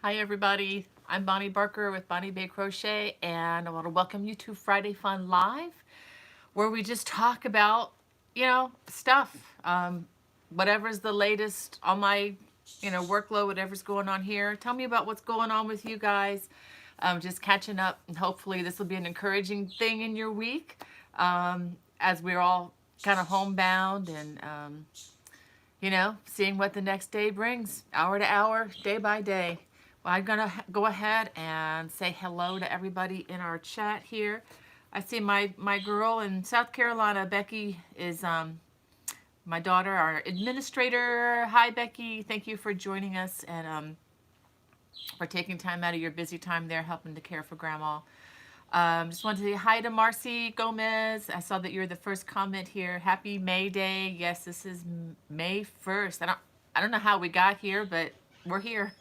Hi everybody, I'm Bonnie Barker with Bonnie Bay Crochet, and I want to welcome you to Friday Fun Live, where we just talk about, stuff, whatever's the latest on my, workload, whatever's going on here. Tell me about what's going on with you guys. Just catching up, and hopefully this will be an encouraging thing in your week, as we're all kind of homebound and, seeing what the next day brings, hour to hour, day by day. Well, I'm going to go ahead and say hello to everybody in our chat here. I see my girl in South Carolina, Becky, is my daughter, our administrator. Hi, Becky. Thank you for joining us and for taking time out of your busy time there helping to care for Grandma. Just wanted to say hi to Marcy Gomez. I saw that you're the first comment here. Happy May Day. Yes, this is May 1st. I don't know how we got here, but we're here.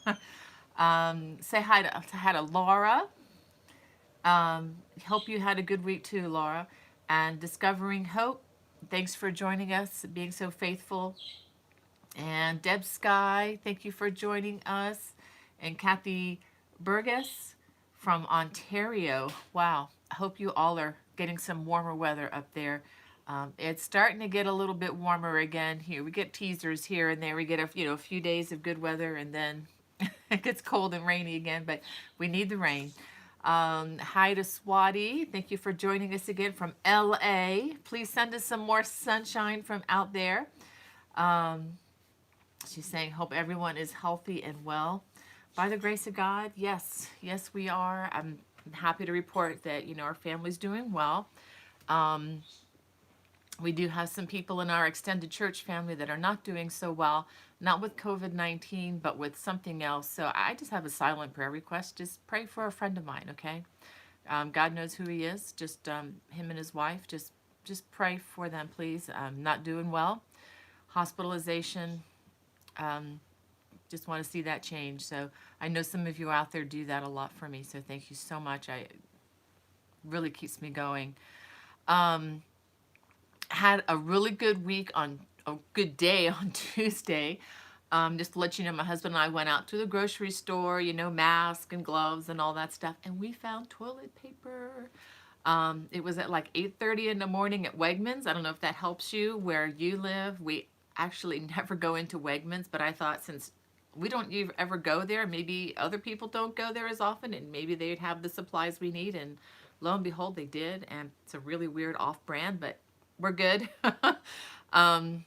Say hi to Laura. Hope you had a good week too, Laura. And Discovering Hope. Thanks for joining us, being so faithful. And Deb Sky, thank you for joining us. And Kathy Burgess from Ontario. Wow, I hope you all are getting some warmer weather up there. It's starting to get a little bit warmer again here. We get teasers here and there. We get a few days of good weather, and then it gets cold and rainy again. But we need the rain. Hi to Swati. Thank you for joining us again from LA. Please send us some more sunshine from out there. She's saying, hope everyone is healthy and well. By the grace of God, yes, we are. I'm happy to report that, our family's doing well. We do have some people in our extended church family that are not doing so well, not with COVID-19, but with something else. So I just have a silent prayer request. Just pray for a friend of mine, okay? God knows who he is. Just him and his wife. Just pray for them, please. Not doing well. Hospitalization. Just want to see that change. So I know some of you out there do that a lot for me. So thank you so much. It really keeps me going. Had a really good week on a good day on Tuesday. Just to let you know, my husband and I went out to the grocery store, masks and gloves and all that stuff, and we found toilet paper. It was at like 8:30 in the morning at Wegmans. I don't know if that helps you where you live. We actually never go into Wegmans, but I thought since we don't ever go there, maybe other people don't go there as often, and maybe they'd have the supplies we need. And lo and behold, they did. And it's a really weird off-brand, but we're good. And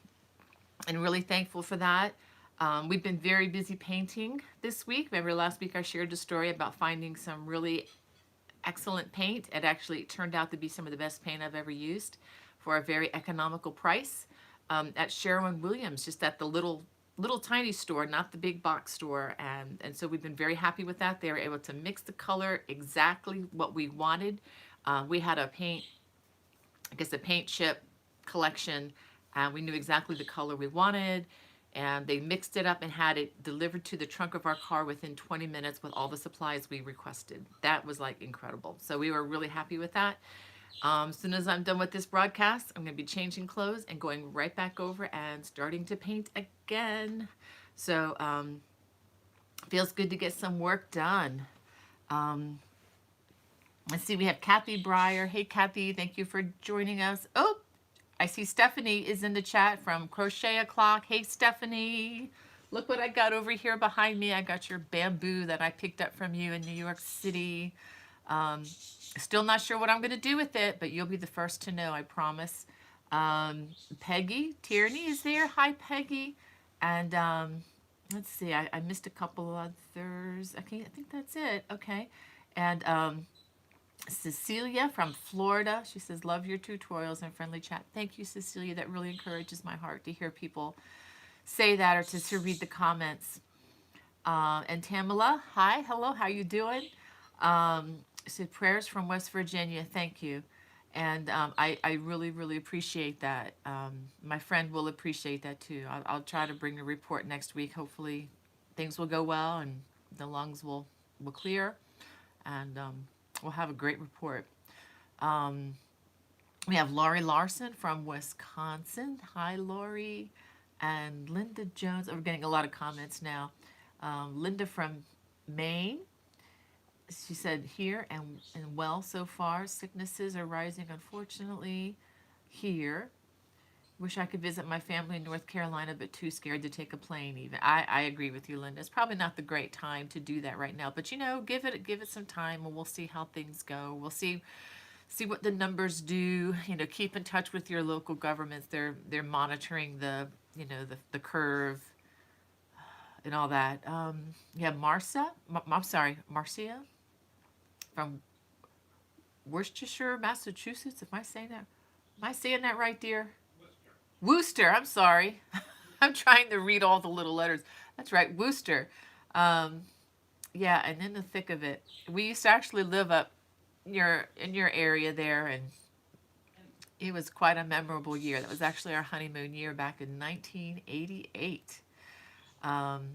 really thankful for that. We've been very busy painting this week. Remember last week I shared a story about finding some really excellent paint. It actually turned out to be some of the best paint I've ever used for a very economical price at Sherwin-Williams, just at the little tiny store, not the big box store. And so we've been very happy with that. They were able to mix the color exactly what we wanted. We had a paint chip collection, and we knew exactly the color we wanted, and they mixed it up and had it delivered to the trunk of our car within 20 minutes with all the supplies we requested. That was like incredible. So we were really happy with that. As soon as I'm done with this broadcast, I'm going to be changing clothes and going right back over and starting to paint again. So feels good to get some work done. Let's see, we have Kathy Breyer. Hey, Kathy, thank you for joining us. Oh, I see Stephanie is in the chat from Crochet O'Clock. Hey, Stephanie, look what I got over here behind me. I got your bamboo that I picked up from you in New York City. Still not sure what I'm going to do with it, but you'll be the first to know, I promise. Peggy Tierney is there. Hi, Peggy. And let's see, I missed a couple others. Okay, I think that's it. Okay. And Cecilia from Florida. She says, love your tutorials and friendly chat. Thank you, Cecilia. That really encourages my heart to hear people say that or to read the comments. And Tamala, hi, hello, how you doing? Said prayers from West Virginia. Thank you. And I really, really appreciate that. My friend will appreciate that too. I'll try to bring a report next week. Hopefully things will go well and the lungs will clear. And we'll have a great report. We have Laurie Larson from Wisconsin. Hi, Laurie. And Linda Jones. Oh, we're getting a lot of comments now. Linda from Maine. She said here and well so far. Sicknesses are rising, unfortunately, here. Wish I could visit my family in North Carolina, but too scared to take a plane even. I agree with you, Linda. It's probably not the great time to do that right now. But give it some time and we'll see how things go. We'll see what the numbers do. Keep in touch with your local governments. They're monitoring the curve and all that. Yeah, I'm sorry, Marcia from Worcestershire, Massachusetts. Am I saying that right, dear? Worcester, I'm sorry. I'm trying to read all the little letters. That's right, Worcester. Um, yeah, and in the thick of it. We used to actually live up in your area there, and it was quite a memorable year. That was actually our honeymoon year back in 1988. Um,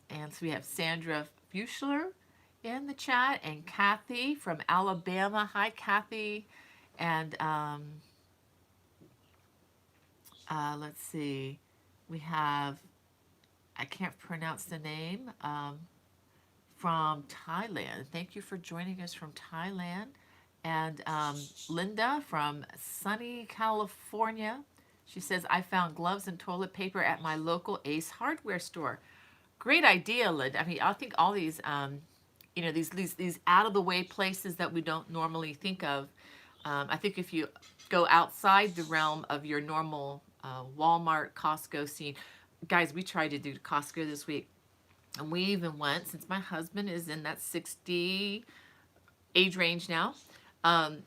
and so we have Sandra Buechler in the chat and Kathy from Alabama. Hi, Kathy. And let's see, we have, I can't pronounce the name, from Thailand. Thank you for joining us from Thailand. And Linda from sunny California. She says, I found gloves and toilet paper at my local Ace hardware store. Great idea, Linda. I mean, I think all these, these out of the way places that we don't normally think of. I think if you go outside the realm of your normal Walmart, Costco scene, guys, we tried to do Costco this week. And we even went, since my husband is in that 60 age range now,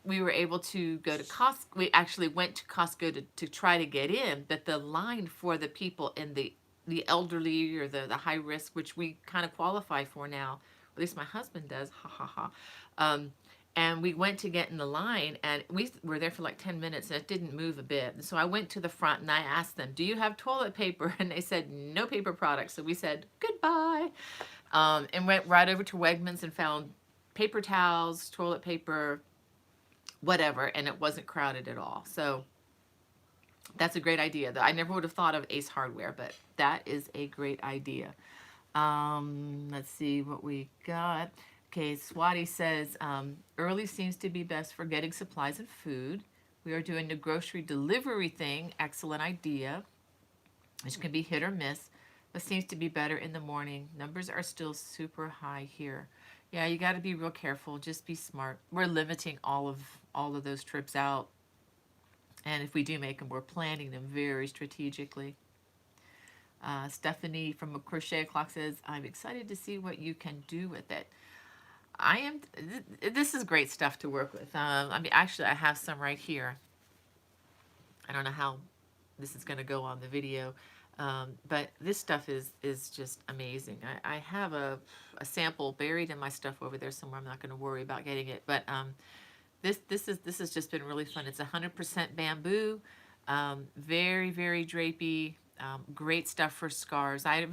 we were able to go to Costco. We actually went to Costco to try to get in, but the line for the people in the elderly or the high risk, which we kind of qualify for now, at least my husband does, ha ha ha. And we went to get in the line, and we were there for like 10 minutes, and it didn't move a bit. And so I went to the front, and I asked them, do you have toilet paper? And they said, no paper products. So we said, goodbye, and went right over to Wegmans and found paper towels, toilet paper, whatever, and it wasn't crowded at all. So that's a great idea. I never would have thought of Ace Hardware, but that is a great idea. Let's see what we got. Okay, Swati says, early seems to be best for getting supplies and food. We are doing the grocery delivery thing. Excellent idea. Which can be hit or miss, but seems to be better in the morning. Numbers are still super high here. Yeah, you got to be real careful. Just be smart. We're limiting all of those trips out. And if we do make them, we're planning them very strategically. Stephanie from a Crochet Clock says, I'm excited to see what you can do with it. I am. This is great stuff to work with. I mean, actually, I have some right here. I don't know how this is going to go on the video, but this stuff is just amazing. I have a sample buried in my stuff over there somewhere. I'm not going to worry about getting it, but this has just been really fun. It's 100% bamboo, very very drapey. Great stuff for scarves. I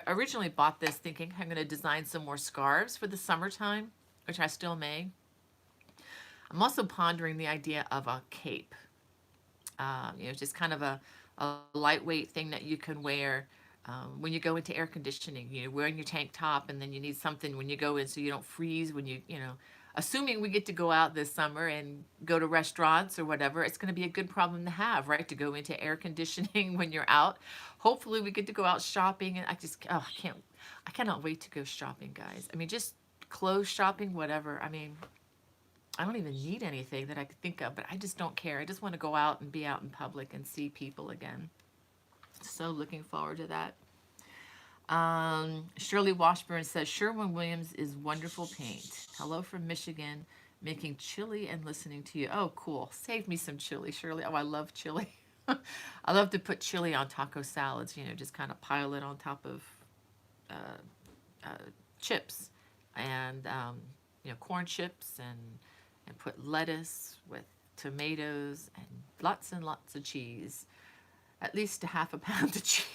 originally bought this thinking I'm going to design some more scarves for the summertime, which I still may. I'm also pondering the idea of a cape. Just kind of a lightweight thing that you can wear when you go into air conditioning. Wearing your tank top, and then you need something when you go in so you don't freeze when assuming we get to go out this summer and go to restaurants or whatever, it's going to be a good problem to have, right? To go into air conditioning when you're out. Hopefully we get to go out shopping, and I cannot wait to go shopping, guys. I mean, just clothes shopping, whatever. I mean, I don't even need anything that I could think of, but I just don't care. I just want to go out and be out in public and see people again. So looking forward to that. Shirley Washburn says, Sherwin-Williams is wonderful paint. Hello from Michigan, making chili and listening to you. Oh, cool. Save me some chili, Shirley. Oh, I love chili. I love to put chili on taco salads, just kind of pile it on top of chips and, corn chips and put lettuce with tomatoes and lots of cheese. At least a half a pound of cheese.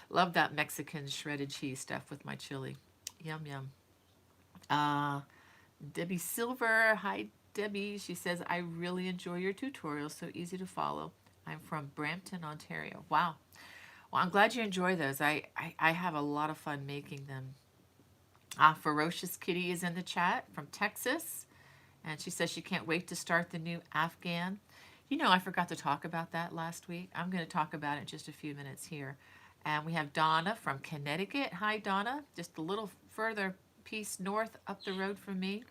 Love that Mexican shredded cheese stuff with my chili. Yum, yum. Debbie Silver. Hi, Debbie. She says, I really enjoy your tutorials. So easy to follow. I'm from Brampton, Ontario. Wow. Well, I'm glad you enjoy those. I have a lot of fun making them. Ferocious Kitty is in the chat from Texas, and she says she can't wait to start the new Afghan. You know, I forgot to talk about that last week. I'm going to talk about it in just a few minutes here. And we have Donna from Connecticut. Hi, Donna. Just a little further piece north up the road from me.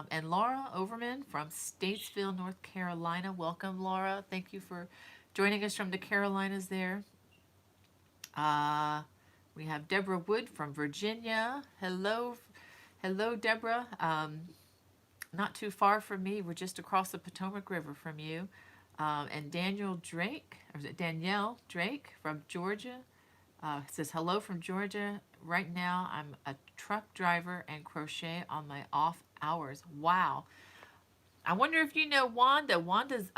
And Laura Overman from Statesville, North Carolina. Welcome, Laura. Thank you for joining us from the Carolinas there. Uh, we have Deborah Wood from Virginia. Hello, hello, Deborah. Not too far from me. We're just across the Potomac River from you. And Daniel Drake, or is it Danielle Drake from Georgia? Says hello from Georgia. Right now, I'm a truck driver and crochet on my off hours. Wow. I wonder if you know Wanda. Wanda's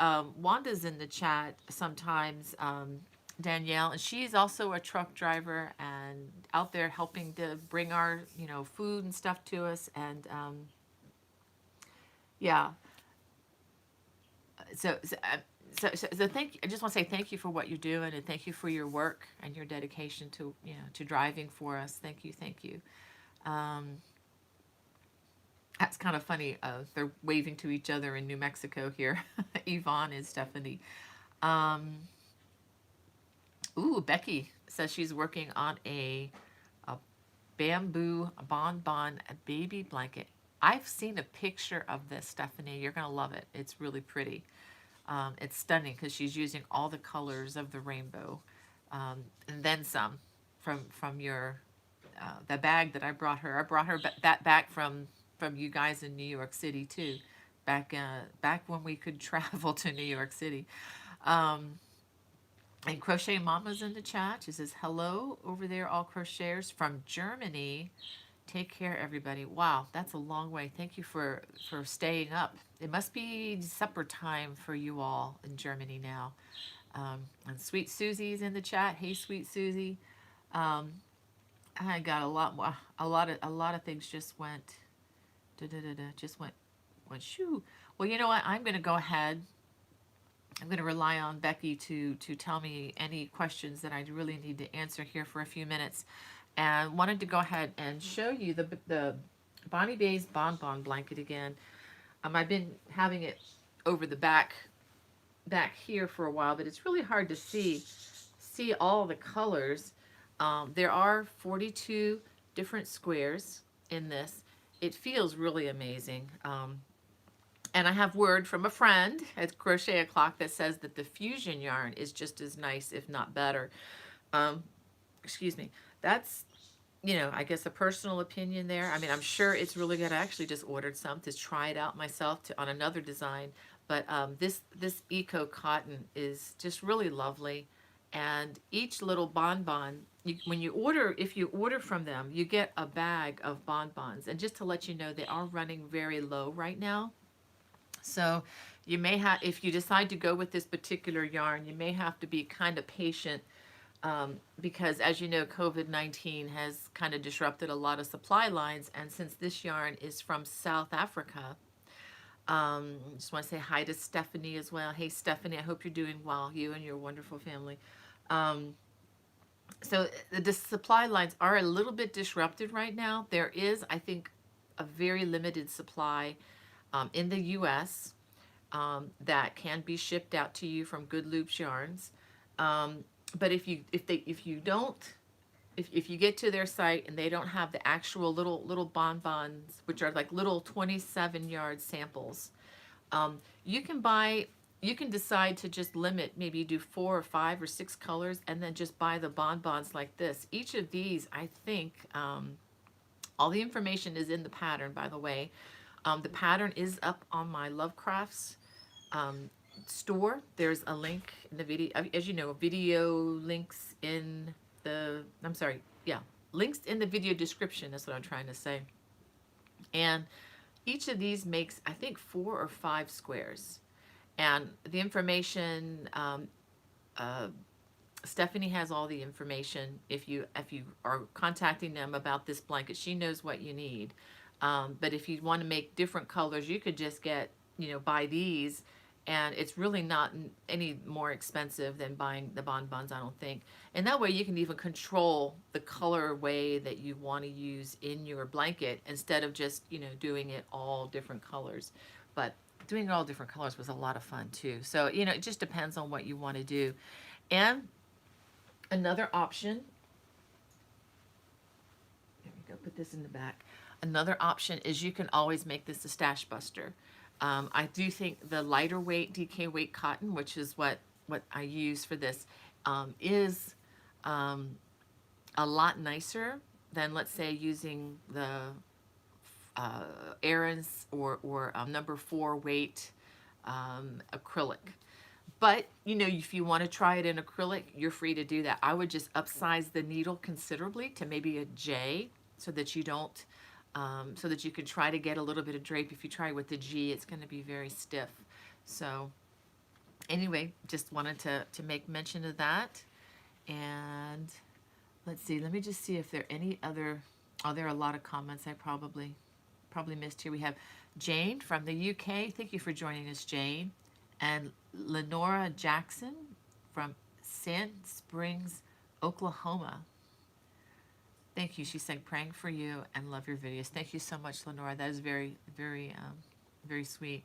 in the chat sometimes, Danielle, and she's also a truck driver and out there helping to bring our food and stuff to us. And yeah, so so, uh, so thank. I just want to say thank you for what you're doing, and thank you for your work and your dedication to to driving for us. Thank you, thank you. Um, that's kind of funny. They're waving to each other in New Mexico here. Yvonne and Stephanie. Um, Becky says she's working on a bamboo bonbon baby blanket. I've seen a picture of this, Stephanie. You're gonna love it. It's really pretty. It's stunning because she's using all the colors of the rainbow, and then some from your the bag that I brought her. I brought her that back from you guys in New York City too, back when we could travel to New York City. Um, and Crochet Mama's in the chat. She says hello over there, all crocheters from Germany. Take care, everybody. Wow, that's a long way. Thank you for staying up. It must be supper time for you all in Germany now. And Sweet Susie's in the chat. Hey, Sweet Susie. Um, I got a lot more. A lot of things just went. Da, da, da, da, just went shoo. Well, you know what? I'm going to go ahead. I'm going to rely on Becky to tell me any questions that I really need to answer here for a few minutes. And wanted to go ahead and show you the Bonnie Bay's Bonbon blanket again. I've been having it over the back here for a while, but it's really hard to see all the colors. There are 42 different squares in this. It feels really amazing. And I have word from a friend at Crochet O'Clock that says that the fusion yarn is just as nice, if not better. Um, excuse me. That's, I guess a personal opinion there. I mean, I'm sure it's really good. I actually just ordered some to try it out myself on another design. But this eco cotton is just really lovely. And each little bonbon, if you order from them, you get a bag of bonbons. And just to let you know, they are running very low right now. So you may have, if you decide to go with this particular yarn, you may have to be kind of patient, because as you know, COVID-19 has kind of disrupted a lot of supply lines. And since this yarn is from South Africa, just want to say hi to Stephanie as well. Hey, Stephanie, I hope you're doing well, you and your wonderful family. Um, so the supply lines are a little bit disrupted right now. There is, I think, a very limited supply in the U.S. That can be shipped out to you from Good Loops Yarns. But if you get to their site and they don't have the actual little bonbons, which are like little 27-yard samples, you can decide to just limit, maybe do 4 or 5 or 6 colors, and then just buy the bonbons like this. Each of these, I think, all the information is in the pattern, by the way. The pattern is up on my Lovecrafts store. There's a link in the video. As you know, video links in the, links in the video description. That's what I'm trying to say. And each of these makes, I think, 4 or 5 squares. And the information, Stephanie has all the information. If you are contacting them about this blanket, she knows what you need. But if you want to make different colors, you could just buy these and it's really not any more expensive than buying the bonbons, I don't think. And that way you can even control the color way that you want to use in your blanket instead of just, doing it all different colors. But doing it all different colors was a lot of fun too. So, it just depends on what you want to do. And another option, there we go, put this in the back. Another option is you can always make this a stash buster. I do think the lighter weight DK weight cotton, which is what I use for this, is a lot nicer than, let's say, using the Aaron's or number 4 weight acrylic. But, if you want to try it in acrylic, you're free to do that. I would just upsize the needle considerably to maybe a J so that you don't, so that you can try to get a little bit of drape. If you try with the G, it's going to be very stiff. So anyway, just wanted to make mention of that. And let's see, let me just see if there are any other, there are a lot of comments I probably missed here. We have Jane from the UK. Thank you for joining us, Jane. And Lenora Jackson from Sand Springs, Oklahoma. Thank you. She said, praying for you and love your videos. Thank you so much, Lenora. That is very, very, very sweet.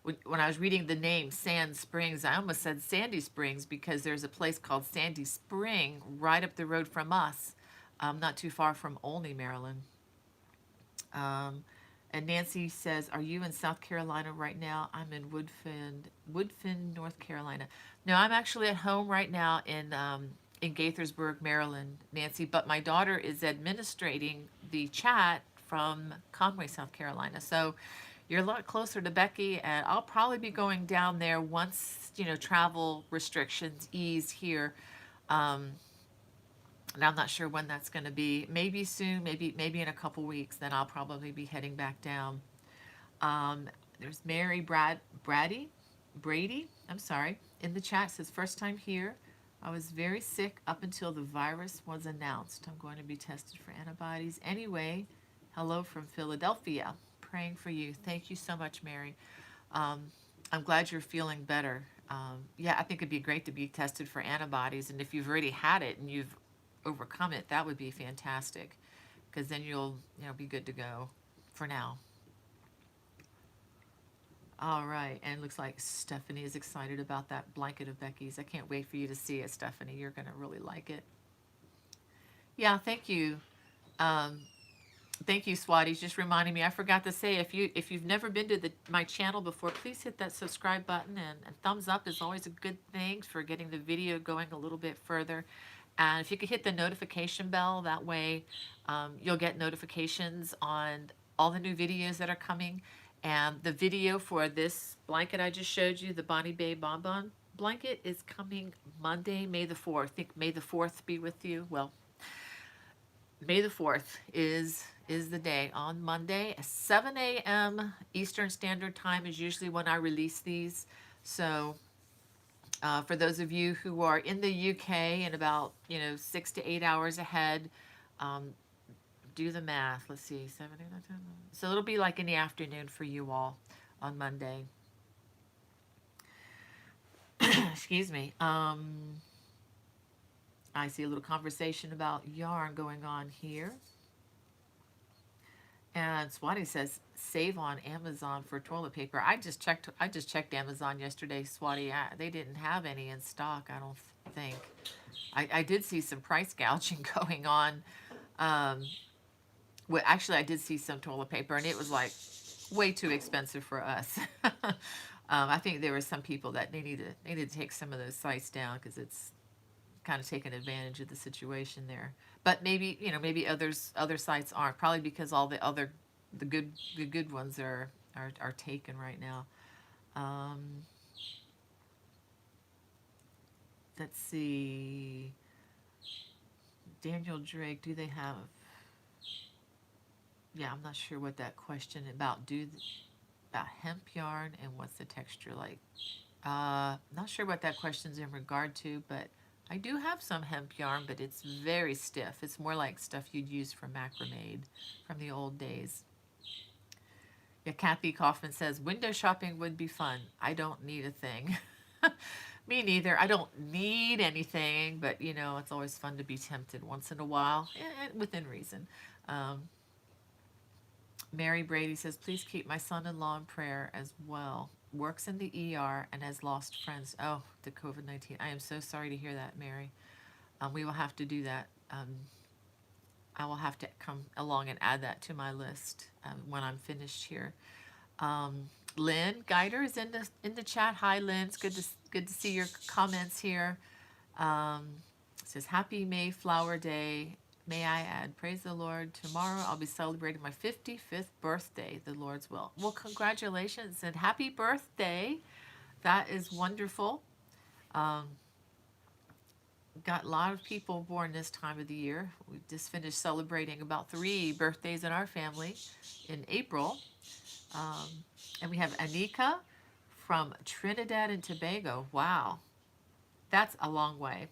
When I was reading the name Sand Springs, I almost said Sandy Springs because there's a place called Sandy Spring right up the road from us, not too far from Olney, Maryland. And Nancy says, are you in South Carolina right now? I'm in Woodfin, North Carolina. No, I'm actually at home right now in Gaithersburg, Maryland, Nancy. But my daughter is administrating the chat from Conway, South Carolina. So you're a lot closer to Becky, and I'll probably be going down there once, travel restrictions ease here. And I'm not sure when that's going to be. Maybe soon, maybe in a couple weeks. Then I'll probably be heading back down. There's Mary Brady. I'm sorry. In the chat says first time here. I was very sick up until the virus was announced. I'm going to be tested for antibodies anyway. Hello from Philadelphia. Praying for you. Thank you so much, Mary. I'm glad you're feeling better. Yeah, I think it'd be great to be tested for antibodies, and if you've already had it and you've overcome it, that would be fantastic, because then you'll be good to go for now. All right, and it looks like Stephanie is excited about that blanket of Becky's. I can't wait for you to see it, Stephanie. You're going to really like it. Yeah, thank you. Thank you, Swati. Just reminding me, I forgot to say, if you've never been to my channel before, please hit that subscribe button, and thumbs up is always a good thing for getting the video going a little bit further. And if you could hit the notification bell, that way you'll get notifications on all the new videos that are coming. And the video for this blanket I just showed you, the Bonnie Bay Bonbon blanket, is coming Monday, May the 4th. I think May the 4th be with you. Well, May the 4th is the day. On Monday, 7 a.m. Eastern Standard Time is usually when I release these. So for those of you who are in the UK and about 6 to 8 hours ahead, do the math. Let's see, 7, 8, 9, 10. So it'll be like in the afternoon for you all on Monday. Excuse me. I see a little conversation about yarn going on here. And Swati says, save on Amazon for toilet paper. I just checked Amazon yesterday, Swati. They didn't have any in stock, I don't think. I did see some price gouging going on. Well, actually, I did see some toilet paper, and it was like way too expensive for us. I think there were some people that they needed to take some of those sites down because it's kind of taking advantage of the situation there. But maybe maybe other sites aren't, probably because all the good ones are taken right now. Let's see. Daniel Drake, do they have? Yeah, I'm not sure what that question about about hemp yarn and what's the texture like. Not sure what that question's in regard to, but I do have some hemp yarn, but it's very stiff. It's more like stuff you'd use for macrame from the old days. Yeah, Kathy Kaufman says, window shopping would be fun. I don't need a thing. Me neither. I don't need anything, but you know, it's always fun to be tempted once in a while, within reason. Um, Mary Brady says, please keep my son-in-law in prayer as well. Works in the ER and has lost friends. Oh, the COVID-19. I am so sorry to hear that, Mary. We will have to do that. I will have to come along and add that to my list when I'm finished here. Lynn Guider is in the chat. Hi, Lynn. It's good to see your comments here. It says Happy Mayflower Day. May I add, praise the Lord. Tomorrow I'll be celebrating my 55th birthday, the Lord's will. Well, congratulations and happy birthday. That is wonderful. Um, got a lot of people born this time of the year. We just finished celebrating about 3 birthdays in our family in April. Um, and we have Anika from Trinidad and Tobago. Wow, that's a long way.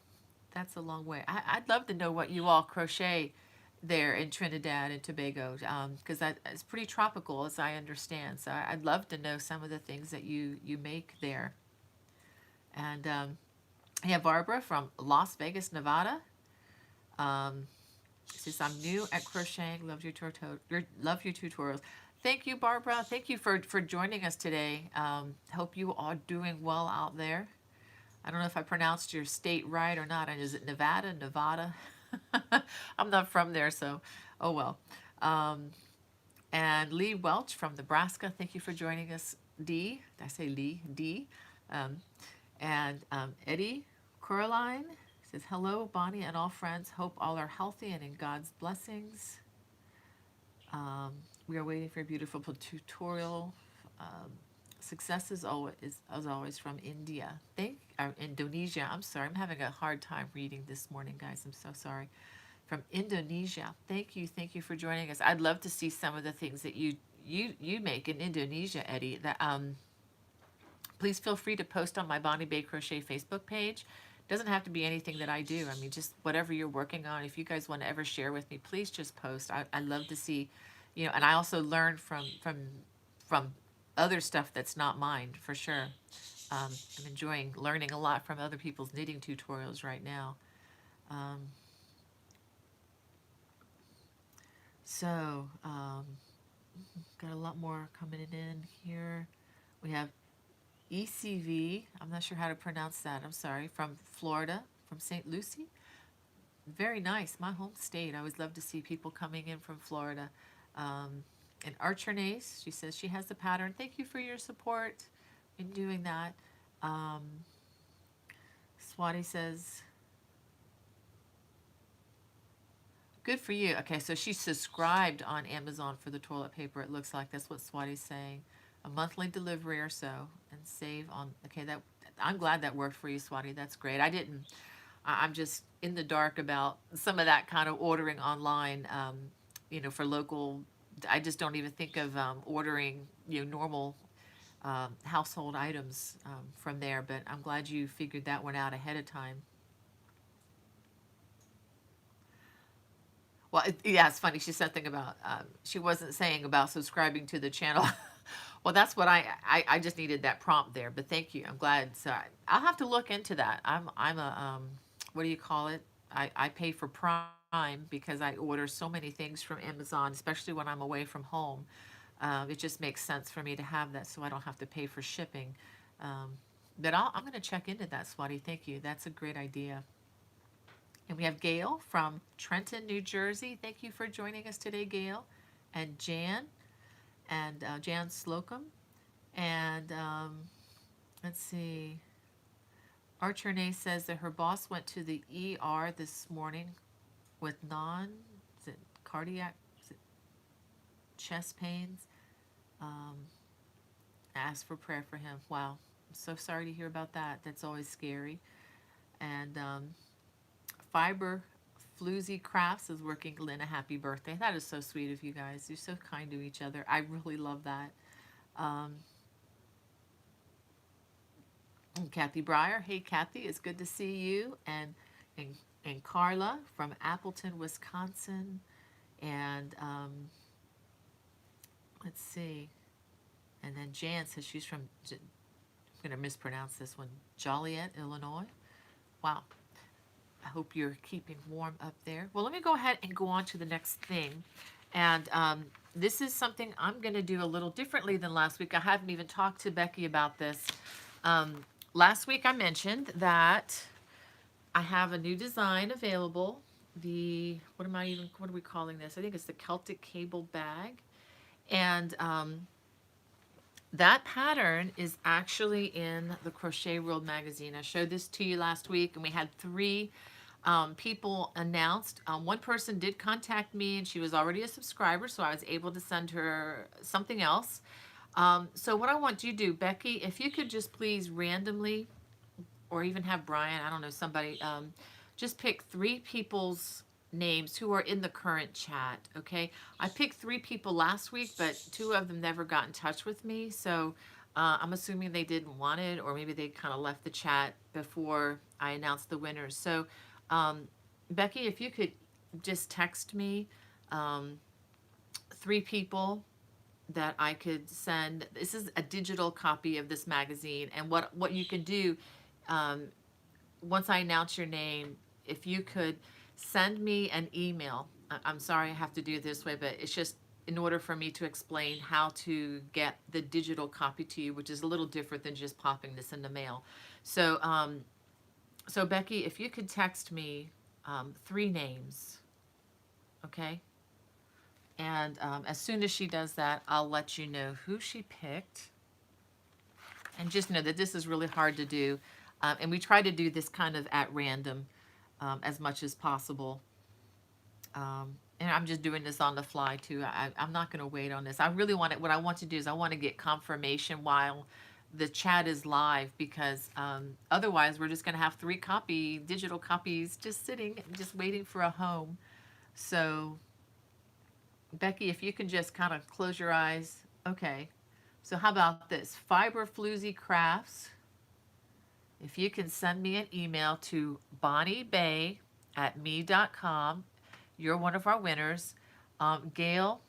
That's a long way. I'd love to know what you all crochet there in Trinidad and Tobago, because that it's pretty tropical, as I understand. So I'd love to know some of the things that you make there. And I have Barbara from Las Vegas, Nevada. Um, Says I'm new at crocheting. Love your tutorials. Thank you, Barbara. Thank you for joining us today. Hope you are doing well out there. I don't know if I pronounced your state right or not. Is it Nevada? Nevada? I'm not from there, so oh well. Um, and Lee Welch from Nebraska. Thank you for joining us, Dee. Did I say Lee? Dee. Um, and Eddie Coraline says, hello, Bonnie and all friends. Hope all are healthy and in God's blessings. We are waiting for a beautiful tutorial. Success is always, as always, from India. Indonesia. I'm sorry. I'm having a hard time reading this morning, guys. I'm so sorry. From Indonesia. Thank you for joining us. I'd love to see some of the things that you make in Indonesia, Eddie. Please feel free to post on my Bonnie Bay Crochet Facebook page. Doesn't have to be anything that I do. I mean, just whatever you're working on. If you guys want to ever share with me, please just post. I love to see, you know, and I also learn from other stuff that's not mine, for sure. I'm enjoying learning a lot from other people's knitting tutorials right now. Got a lot more coming in here. We have ECV, I'm not sure how to pronounce that, I'm sorry, from Florida, from St. Lucie. Very nice, my home state. I always love to see people coming in from Florida. And Archernace, she says she has the pattern. Thank you for your support in doing that. Swati says, good for you. Okay, so she subscribed on Amazon for the toilet paper. It looks like that's what Swati's saying. A monthly delivery or so, and save on. Okay, that I'm glad that worked for you, Swati. That's great. I'm just in the dark about some of that kind of ordering online. You know, for local. I just don't even think of ordering, you know, normal household items from there. But I'm glad you figured that one out ahead of time. Well, yeah, it's funny. She said something about she wasn't saying about subscribing to the channel. Well, that's what I just needed that prompt there. But thank you. I'm glad. So I'll have to look into that. I'm a what do you call it? I pay for Prime because I order so many things from Amazon, especially when I'm away from home. It just makes sense for me to have that, so I don't have to pay for shipping. But I'm going to check into that, Swati. Thank you. That's a great idea. And we have Gail from Trenton, New Jersey. Thank you for joining us today, Gail. And Jan Slocum. And let's see. Archernace says that her boss went to the ER this morning with cardiac, chest pains. Asked for prayer for him. Wow. I'm so sorry to hear about that. That's always scary. And Fiber Floozy Crafts is working Lynn a happy birthday. That is so sweet of you guys. You're so kind to each other. I really love that. Kathy Breyer. Hey, Kathy. It's good to see you. And Carla from Appleton, Wisconsin. And let's see. And then Jan says she's from, I'm going to mispronounce this one, Joliet, Illinois. Wow. I hope you're keeping warm up there. Well, let me go ahead and go on to the next thing. And this is something I'm going to do a little differently than last week. I haven't even talked to Becky about this. Last week I mentioned that I have a new design available. What are we calling this? I think it's the Celtic cable bag. And that pattern is actually in the Crochet World magazine. I showed this to you last week, and we had 3 people announced. One person did contact me, and she was already a subscriber, so I was able to send her something else. So what I want you to do, Becky, if you could just please randomly, or even have Brian, I don't know, somebody, just pick 3 people's names who are in the current chat, okay? I picked 3 people last week, but 2 of them never got in touch with me, so I'm assuming they didn't want it, or maybe they kind of left the chat before I announced the winners. So, Becky, if you could just text me 3 people that I could send. This is a digital copy of this magazine, and what you can do, once I announce your name, if you could send me an email. I'm sorry I have to do it this way, but it's just in order for me to explain how to get the digital copy to you, which is a little different than just popping this in the mail. So, so Becky, if you could text me 3 names, okay? And as soon as she does that, I'll let you know who she picked. And just know that this is really hard to do. And we try to do this kind of at random as much as possible. And I'm just doing this on the fly too. I'm not going to wait on this. I really want it. What I want to do is I want to get confirmation while the chat is live, because otherwise we're just going to have 3 digital copies just sitting, just waiting for a home. So Becky, if you can just kind of close your eyes. Okay. So how about this? Fiber Floozy Crafts. If you can send me an email to bonniebay@me.com, you're one of our winners. Gail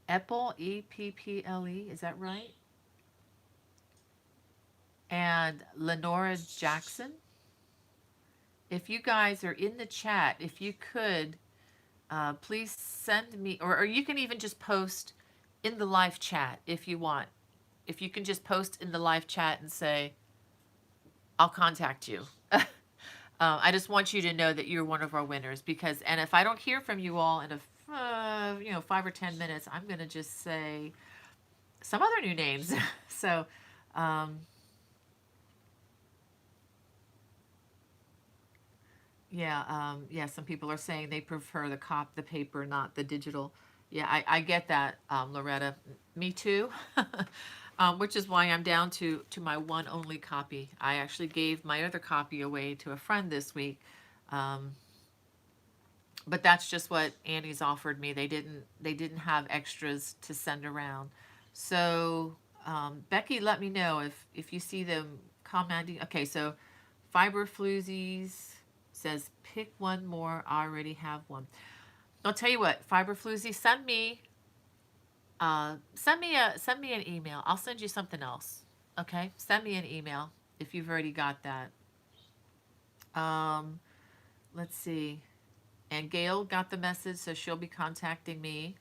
Epple, Epple, is that right? And Lenora Jackson. If you guys are in the chat, if you could, please send me, or you can even just post in the live chat if you want. If you can just post in the live chat and say, I'll contact you. I just want you to know that you're one of our winners, because, and if I don't hear from you all in 5 or 10 minutes, I'm going to just say some other new names. So, yeah, some people are saying they prefer the paper, not the digital. Yeah, I get that, Loretta. Me too. Which is why I'm down to my one only copy. I actually gave my other copy away to a friend this week. But that's just what Annie's offered me. They didn't have extras to send around. So, Becky, let me know if you see them commenting. Okay, so Fiber Floozies says pick one more. I already have one. I'll tell you what, Fiber Floozy, send me an email. I'll send you something else. Okay, send me an email if you've already got that. Let's see. And Gail got the message, so she'll be contacting me.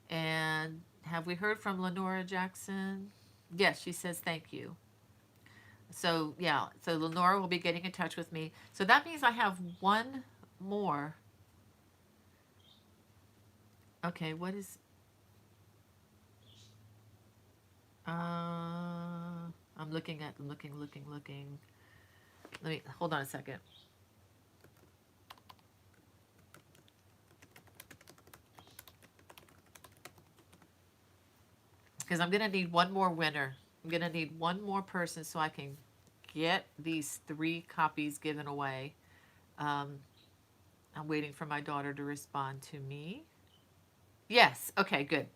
And have we heard from Lenora Jackson? Yes, she says thank you. So yeah, so Lenora will be getting in touch with me. So that means I have one more. Okay, what is? I'm looking. Let me hold on a second. Because I'm gonna need one more winner. I'm gonna need one more person so I can get these 3 copies given away. I'm waiting for my daughter to respond to me. Yes. Okay, good.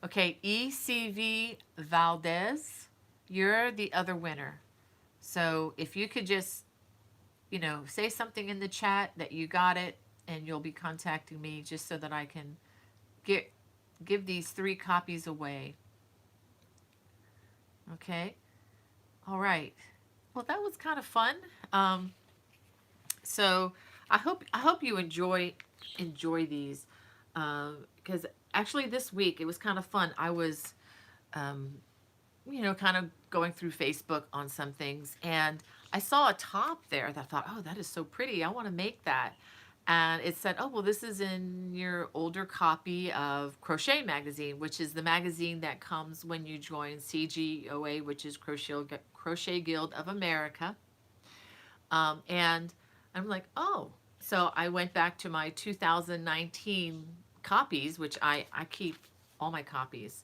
Okay, ECV Valdez, you're the other winner. So if you could just, say something in the chat that you got it, and you'll be contacting me just so that I can give these 3 copies away. Okay. All right. Well, that was kind of fun. Um, so I hope you enjoy these, because actually this week it was kind of fun. I was um, kind of going through Facebook on some things, and I saw a top there that I thought, oh, that is so pretty. I want to make that. And it said, oh, well, this is in your older copy of Crochet Magazine, which is the magazine that comes when you join CGOA, which is Crochet Guild of America. And I'm like, oh. So I went back to my 2019 copies, which I keep all my copies,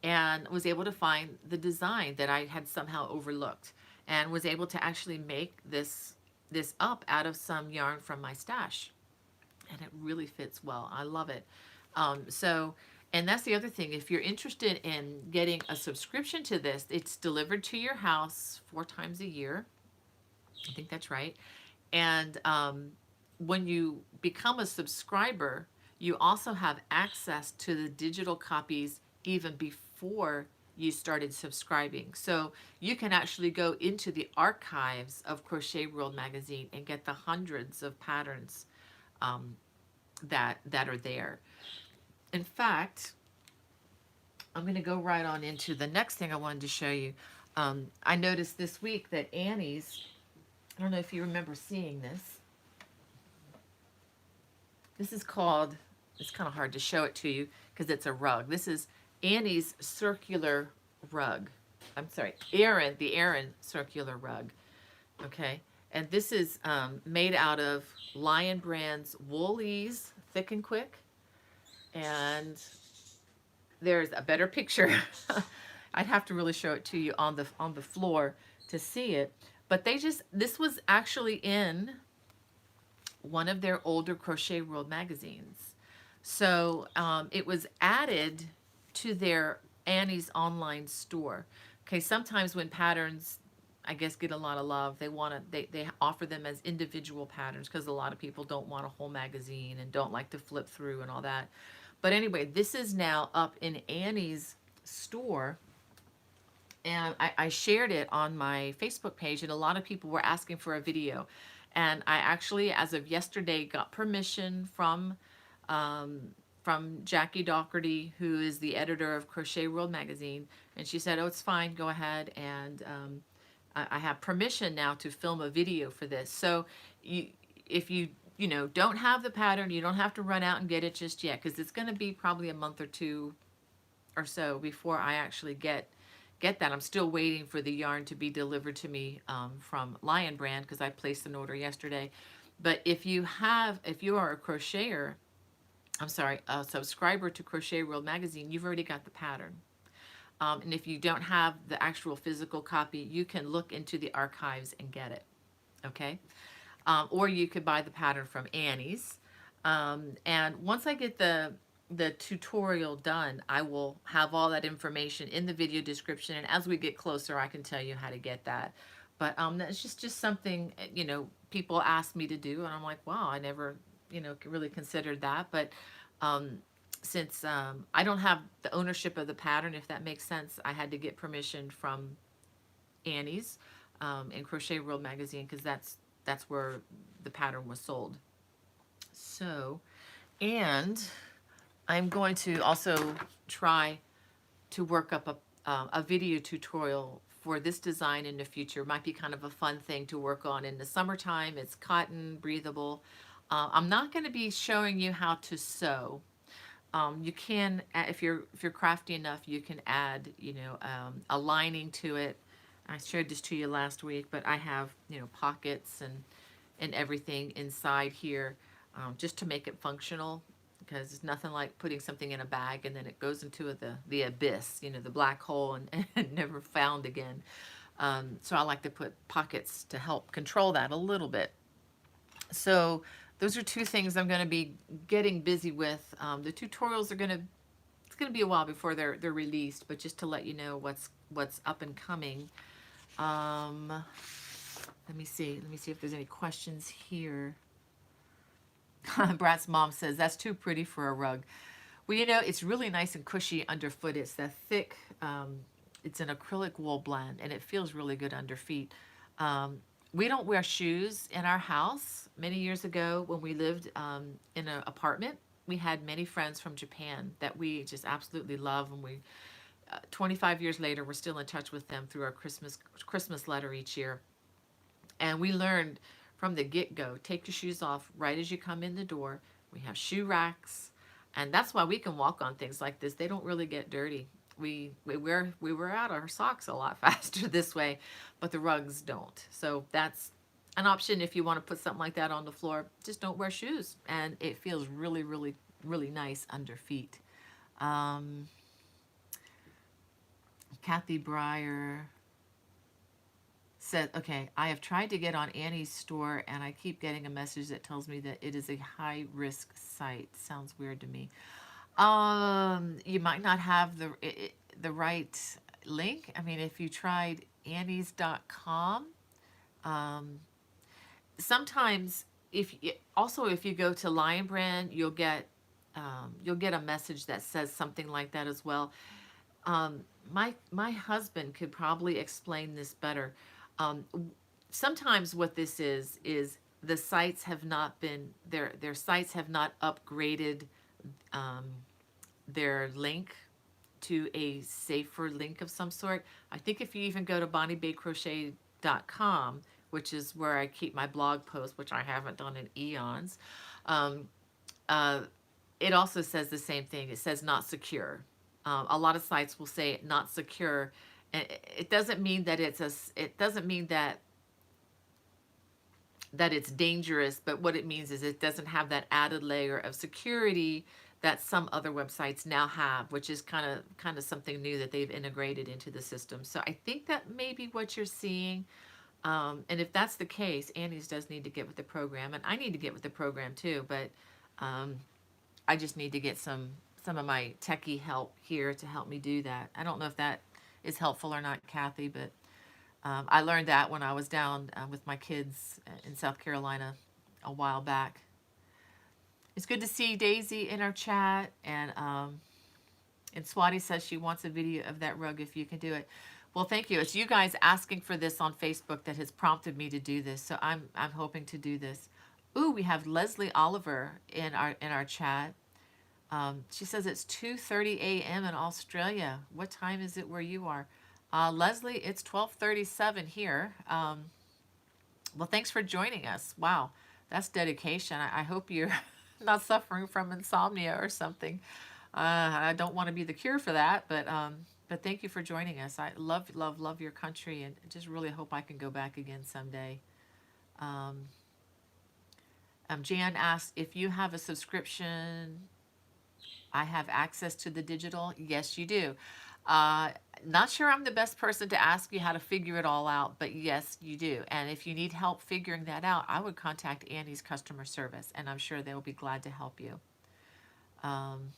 and was able to find the design that I had somehow overlooked, and was able to actually make this up out of some yarn from my stash. And it really fits well. I love it. So, and that's the other thing. If you're interested in getting a subscription to this, it's delivered to your house 4 times a year. I think that's right. And when you become a subscriber, you also have access to the digital copies even before you started subscribing. So you can actually go into the archives of Crochet World magazine and get the hundreds of patterns um, that are there. In fact, I'm going to go right on into the next thing I wanted to show you. I noticed this week that Annie's, I don't know if you remember seeing this. This is called, it's kind of hard to show it to you because it's a rug. This is Annie's circular rug. I'm sorry, the Erin circular rug. Okay. And this is made out of Lion Brand's Woolies Thick and Quick. And there's a better picture. I'd have to really show it to you on the floor to see it. But this was actually in one of their older Crochet World magazines. So it was added to their Annie's online store. Okay, sometimes when patterns, I guess, get a lot of love, they offer them as individual patterns because a lot of people don't want a whole magazine and don't like to flip through and all that. But anyway, this is now up in Annie's store, and I shared it on my Facebook page, and a lot of people were asking for a video. And I actually, as of yesterday, got permission um, from Jackie Doherty, who is the editor of Crochet World magazine, and she said, "Oh, it's fine, go ahead." And I have permission now to film a video for this. So if you don't have the pattern, you don't have to run out and get it just yet, because it's going to be probably a month or two or so before I actually get that. I'm still waiting for the yarn to be delivered to me from Lion Brand, because I placed an order yesterday. But if you are a crocheter, I'm sorry, a subscriber to Crochet World magazine, you've already got the pattern. And if you don't have the actual physical copy, you can look into the archives and get it. Okay? Or you could buy the pattern from Annie's. And once I get the tutorial done, I will have all that information in the video description, and as we get closer I can tell you how to get that. But that's just something people ask me to do, and I'm like, wow, I never really considered that. But since I don't have the ownership of the pattern, if that makes sense, I had to get permission from Annie's and Crochet World magazine, because that's where the pattern was sold. So, and I'm going to also try to work up a video tutorial for this design in the future. Might be kind of a fun thing to work on in the summertime. It's cotton, breathable. I'm not going to be showing you how to sew. You can, if you're crafty enough, you can add a lining to it. I showed this to you last week, but I have pockets and everything inside here, just to make it functional, because it's nothing like putting something in a bag and then it goes into the abyss, the black hole, and never found again. So I like to put pockets to help control that a little bit. So those are two things I'm going to be getting busy with. The tutorials it's going to be a while before they're released, but just to let you know what's up and coming. Let me see if there's any questions here. Brat's mom says, that's too pretty for a rug. Well, it's really nice and cushy underfoot. It's that thick, it's an acrylic wool blend, and it feels really good under feet. Um, we don't wear shoes in our house. Many years ago, when we lived in an apartment, we had many friends from Japan that we just absolutely love, and 25 years later, we're still in touch with them through our Christmas letter each year. And we learned from the get go, take your shoes off right as you come in the door. We have shoe racks, and that's why we can walk on things like this. They don't really get dirty. We wear out our socks a lot faster this way, but the rugs don't. So that's an option if you want to put something like that on the floor. Just don't wear shoes, and it feels really, really, really nice under feet. Um, Kathy Breyer said, okay, I have tried to get on Annie's store and I keep getting a message that tells me that it is a high risk site. Sounds weird to me. You might not have the right link. I mean, if you tried Annie's.com, um, sometimes if you go to Lion Brand, you'll get a message that says something like that as well. My husband could probably explain this better. Um, Sometimes what this is the sites have not been their sites have not upgraded um, their link to a safer link of some sort. I think if you even go to bonniebaycrochet.com, which is where I keep my blog posts, which I haven't done in eons, um, uh, it also says the same thing. It says not secure. A lot of sites will say not secure, and it doesn't mean that it doesn't mean that it's dangerous, but what it means is it doesn't have that added layer of security that some other websites now have, which is kind of something new that they've integrated into the system. So I think that may be what you're seeing. And if that's the case, Annie's does need to get with the program, and I need to get with the program too. But um, I just need to get some of my techie help here to help me do that. I don't know if that is helpful or not, Kathy, but I learned that when I was down with my kids in South Carolina a while back. It's good to see Daisy in our chat, and Swati says she wants a video of that rug if you can do it. Well, thank you. It's you guys asking for this on Facebook that has prompted me to do this, so I'm hoping to do this. Ooh, we have Leslie Oliver in our chat. She says it's 2:30 a.m. in Australia. What time is it where you are? Leslie, it's 12:37 here. Well, thanks for joining us. Wow, that's dedication. I hope you're not suffering from insomnia or something. I don't want to be the cure for that, but thank you for joining us. I love, love, love your country, and just really hope I can go back again someday. Um, Jan asked if you have a subscription. I have access to the digital. Yes, you do. Uh, Not sure I'm the best person to ask you how to figure it all out, but yes, you do. And if you need help figuring that out, I would contact Annie's customer service, and I'm sure they'll be glad to help you. Um,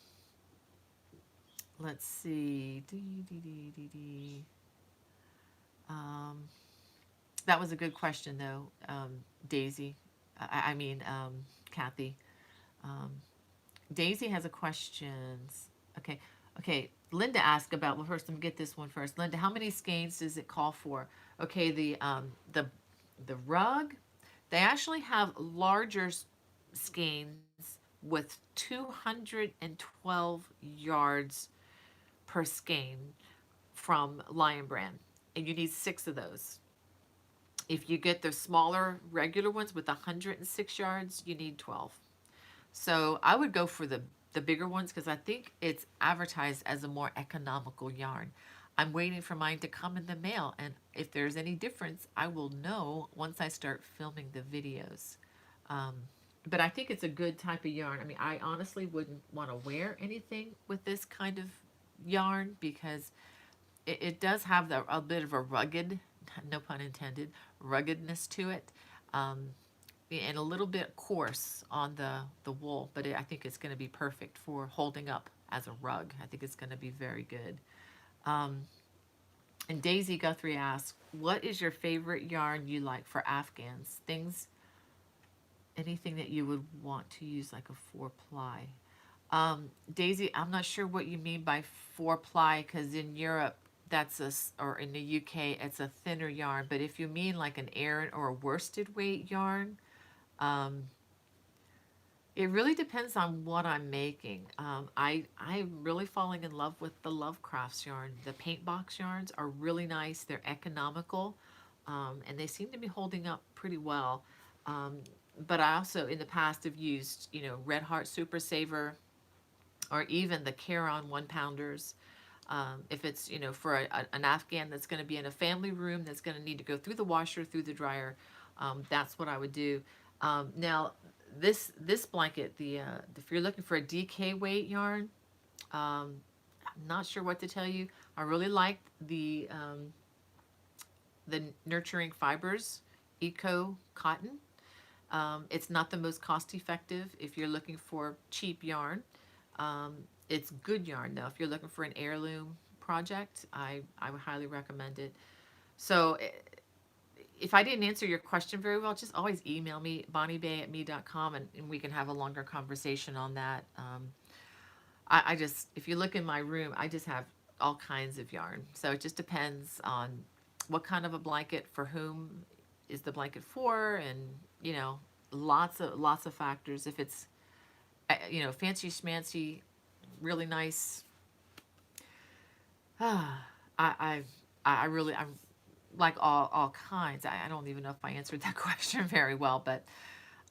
let's see. Um, that was a good question, though, Daisy. Kathy. Um, Daisy has a question. Okay, okay. Linda asked about. Well, first, let me get this one first. Linda, how many skeins does it call for? Okay, the rug. They actually have larger skeins with 212 yards per skein from Lion Brand, and you need 6 of those. If you get the smaller regular ones with 106 yards, you need 12. So I would go for the bigger ones because I think it's advertised as a more economical yarn. I'm waiting for mine to come in the mail, and if there's any difference, I will know once I start filming the videos. Um, but I think it's a good type of yarn. I mean, I honestly wouldn't want to wear anything with this kind of yarn because it does have a bit of a rugged, no pun intended, ruggedness to it. Um, and a little bit coarse on the wool, but I think it's going to be perfect for holding up as a rug. I think it's going to be very good. Um, and Daisy Guthrie asks, what is your favorite yarn you like for Afghans? Anything that you would want to use like a 4-ply. Daisy, I'm not sure what you mean by 4-ply because in Europe that's or in the UK, it's a thinner yarn. But if you mean like an Aran or a worsted weight yarn, um, it really depends on what I'm making. I'm really falling in love with the Love Crafts yarn. The paint box yarns are really nice. They're economical, and they seem to be holding up pretty well. Um, but I also in the past have used, Red Heart Super Saver or even the Caron 1 pounders. If it's, for an Afghan that's going to be in a family room that's going to need to go through the washer, through the dryer, that's what I would do. Now, this blanket, if you're looking for a DK weight yarn, I'm not sure what to tell you. I really like the Nurturing Fibers Eco Cotton. It's not the most cost effective if you're looking for cheap yarn. Um, it's good yarn though. If you're looking for an heirloom project, I would highly recommend it. So if I didn't answer your question very well, just always email me, bonniebay@me.com, and we can have a longer conversation on that. I just, if you look in my room, I just have all kinds of yarn. So it just depends on what kind of a blanket, for whom is the blanket for, and you know, lots of factors. If it's fancy schmancy, really nice. I I I really I'm like all kinds. I don't even know if I answered that question very well, but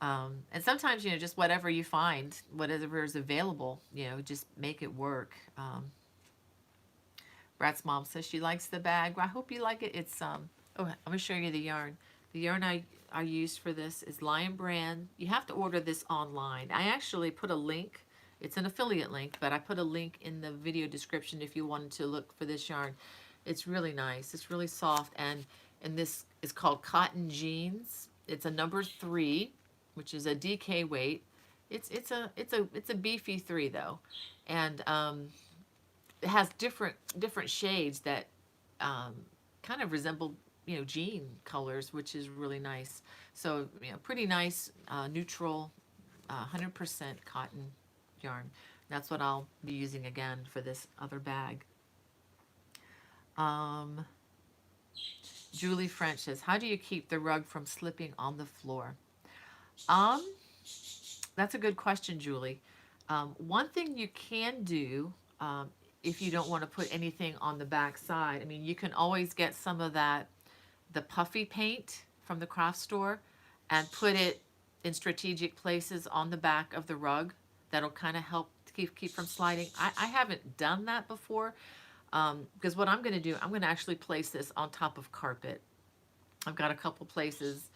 and sometimes just whatever you find, whatever is available, just make it work. Brat's mom says she likes the bag. Well, I hope you like it. It's oh, I'm gonna show you the yarn. The yarn I used for this is Lion Brand. You have to order this online. I actually put a link. It's an affiliate link, but I put a link in the video description if you wanted to look for this yarn. It's really nice. It's really soft, and this is called Cotton Jeans. It's a number 3, which is a DK weight. It's a beefy 3 though, and it has different shades that um, kind of resemble jean colors, which is really nice. So pretty nice, neutral, 100% cotton yarn. That's what I'll be using again for this other bag. um, Julie French says, how do you keep the rug from slipping on the floor? um, that's a good question, Julie. One thing you can do, if you don't want to put anything on the back side, I mean, you can always get some of the puffy paint from the craft store and put it in strategic places on the back of the rug. That'll kind of help to keep from sliding. I haven't done that before, because what I'm going to do, I'm going to actually place this on top of carpet. I've got a couple places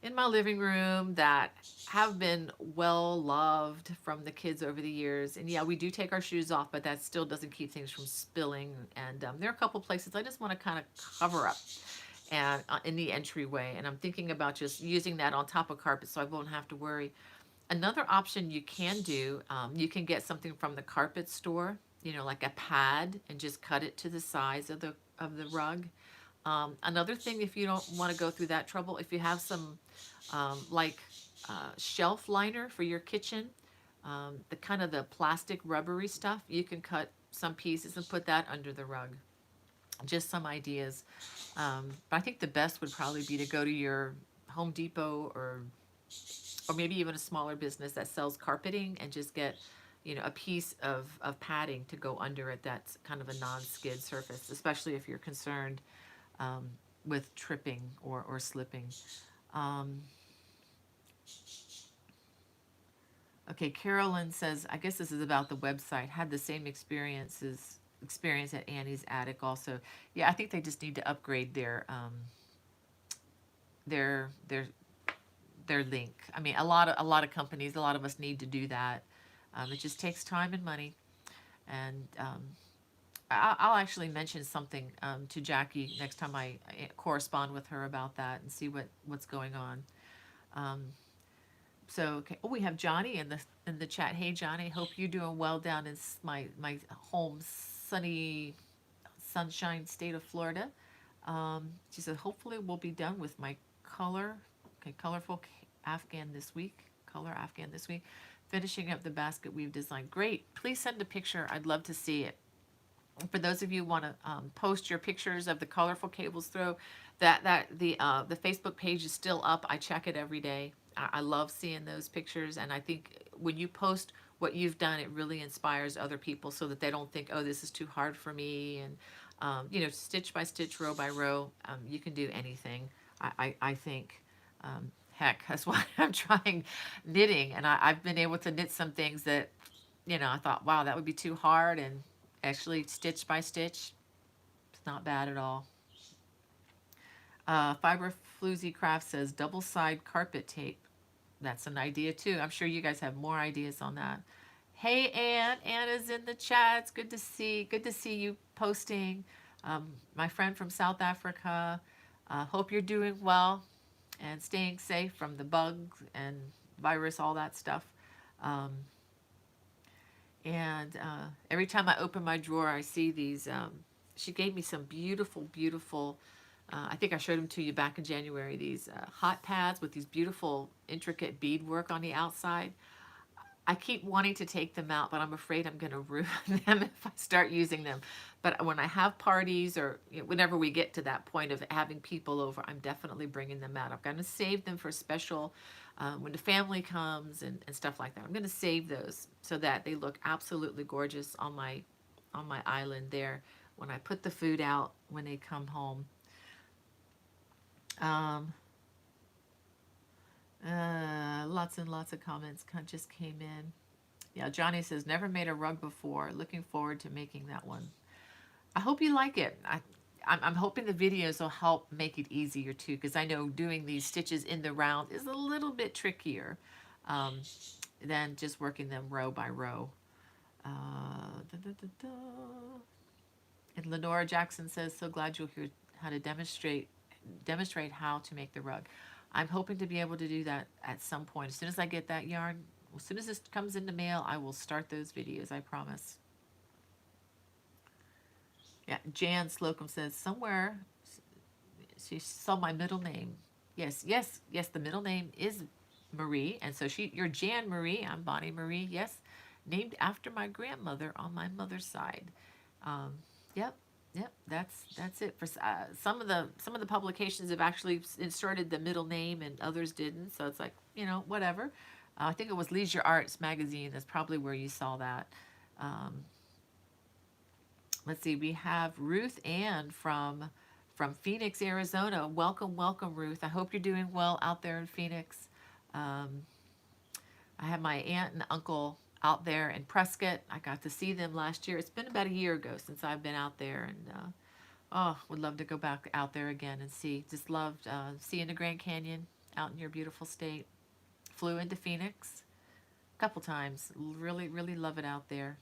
in my living room that have been well loved from the kids over the years. And yeah, we do take our shoes off, but that still doesn't keep things from spilling. And there are a couple places I just want to kind of cover up and in the entryway. And I'm thinking about just using that on top of carpet so I won't have to worry. Another option you can do, you can get something from the carpet store, like a pad, and just cut it to the size of the rug. Another thing, if you don't want to go through that trouble, if you have some like shelf liner for your kitchen, the kind of the plastic rubbery stuff, you can cut some pieces and put that under the rug. Just some ideas. But I think the best would probably be to go to your Home Depot or maybe even a smaller business that sells carpeting and just get a piece of padding to go under it that's kind of a non-skid surface, especially if you're concerned with tripping or slipping. Um, okay, Carolyn says, I guess this is about the website. Had the same experience at Annie's Attic also. Yeah, I think they just need to upgrade their their their link. I mean, a lot of companies, a lot of us need to do that. It just takes time and money, and I'll actually mention something to Jackie next time I correspond with her about that and see what's going on. Um, so okay. Oh, we have Johnny in the chat. Hey Johnny, hope you're doing well down in my home sunny sunshine state of Florida. She said hopefully we'll be done with my colorful Afghan this week. Color Afghan this week. Finishing up the basket we've designed. Great. Please send a picture. I'd love to see it. For those of you who want to post your pictures of the colorful cables through, the Facebook page is still up. I check it every day. I love seeing those pictures, and I think when you post what you've done, it really inspires other people so that they don't think, oh, this is too hard for me. And stitch by stitch, row by row, you can do anything. I think. Heck, that's why I'm trying knitting, and I've been able to knit some things that I thought, wow, that would be too hard, and actually stitch by stitch, it's not bad at all. Fiber Floozy Craft says double side carpet tape. That's an idea too. I'm sure you guys have more ideas on that. Hey Ann, Anna's in the chat. It's good to see you posting. My friend from South Africa. Hope you're doing well and staying safe from the bugs and virus, all that stuff. Um, and every time I open my drawer, I see these. She gave me some beautiful, beautiful. I think I showed them to you back in January. These hot pads with these beautiful, intricate beadwork on the outside. I keep wanting to take them out, but I'm afraid I'm going to ruin them if I start using them. But when I have parties or whenever we get to that point of having people over, I'm definitely bringing them out. I'm going to save them for special when the family comes and stuff like that. I'm going to save those so that they look absolutely gorgeous on my island there when I put the food out when they come home. Lots and lots of comments just came in. Yeah, Johnny says, never made a rug before. Looking forward to making that one. I hope you like it. I'm hoping the videos will help make it easier too, because I know doing these stitches in the round is a little bit trickier than just working them row by row. And Lenora Jackson says, so glad you'll hear how to demonstrate how to make the rug. I'm hoping to be able to do that at some point. As soon as I get that yarn, as soon as this comes in the mail, I will start those videos, I promise. Yeah, Jan Slocum says, somewhere she saw my middle name. Yes, the middle name is Marie. And so you're Jan Marie, I'm Bonnie Marie, yes. Named after my grandmother on my mother's side. Yep, that's it. For some of the publications have actually inserted the middle name and others didn't. So it's like, whatever. I think it was Leisure Arts magazine. That's probably where you saw that. Let's see. We have Ruth Ann from Phoenix, Arizona. Welcome, Ruth. I hope you're doing well out there in Phoenix. I have my aunt and uncle out there in Prescott. I got to see them last year. It's been about a year ago since I've been out there, and would love to go back out there again and see. Just loved seeing the Grand Canyon out in your beautiful state. Flew into Phoenix a couple times. Really, really love it out there.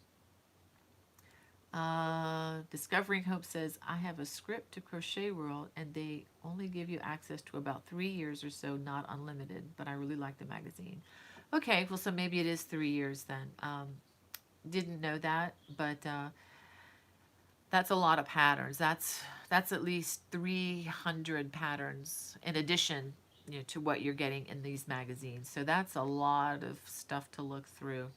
Discovering Hope says, I have a script to Crochet World and they only give you access to about 3 years or so, not unlimited, but I really like the magazine. Okay, well, so maybe it is 3 years then. Didn't know that, but that's a lot of patterns. That's at least 300 patterns in addition to what you're getting in these magazines. So that's a lot of stuff to look through.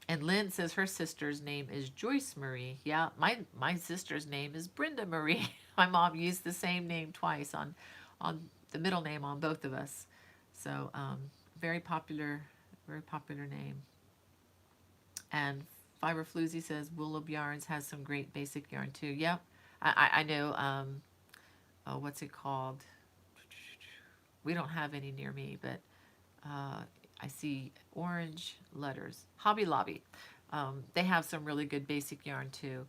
And Lynn says her sister's name is Joyce Marie. Yeah, my sister's name is Brenda Marie. My mom used the same name twice on the middle name on both of us. So very popular name. And Fiber Floozy says Wool Yarns has some great basic yarn too. Yep, I know. What's it called? We don't have any near me, but I see orange letters. Hobby Lobby. They have some really good basic yarn too.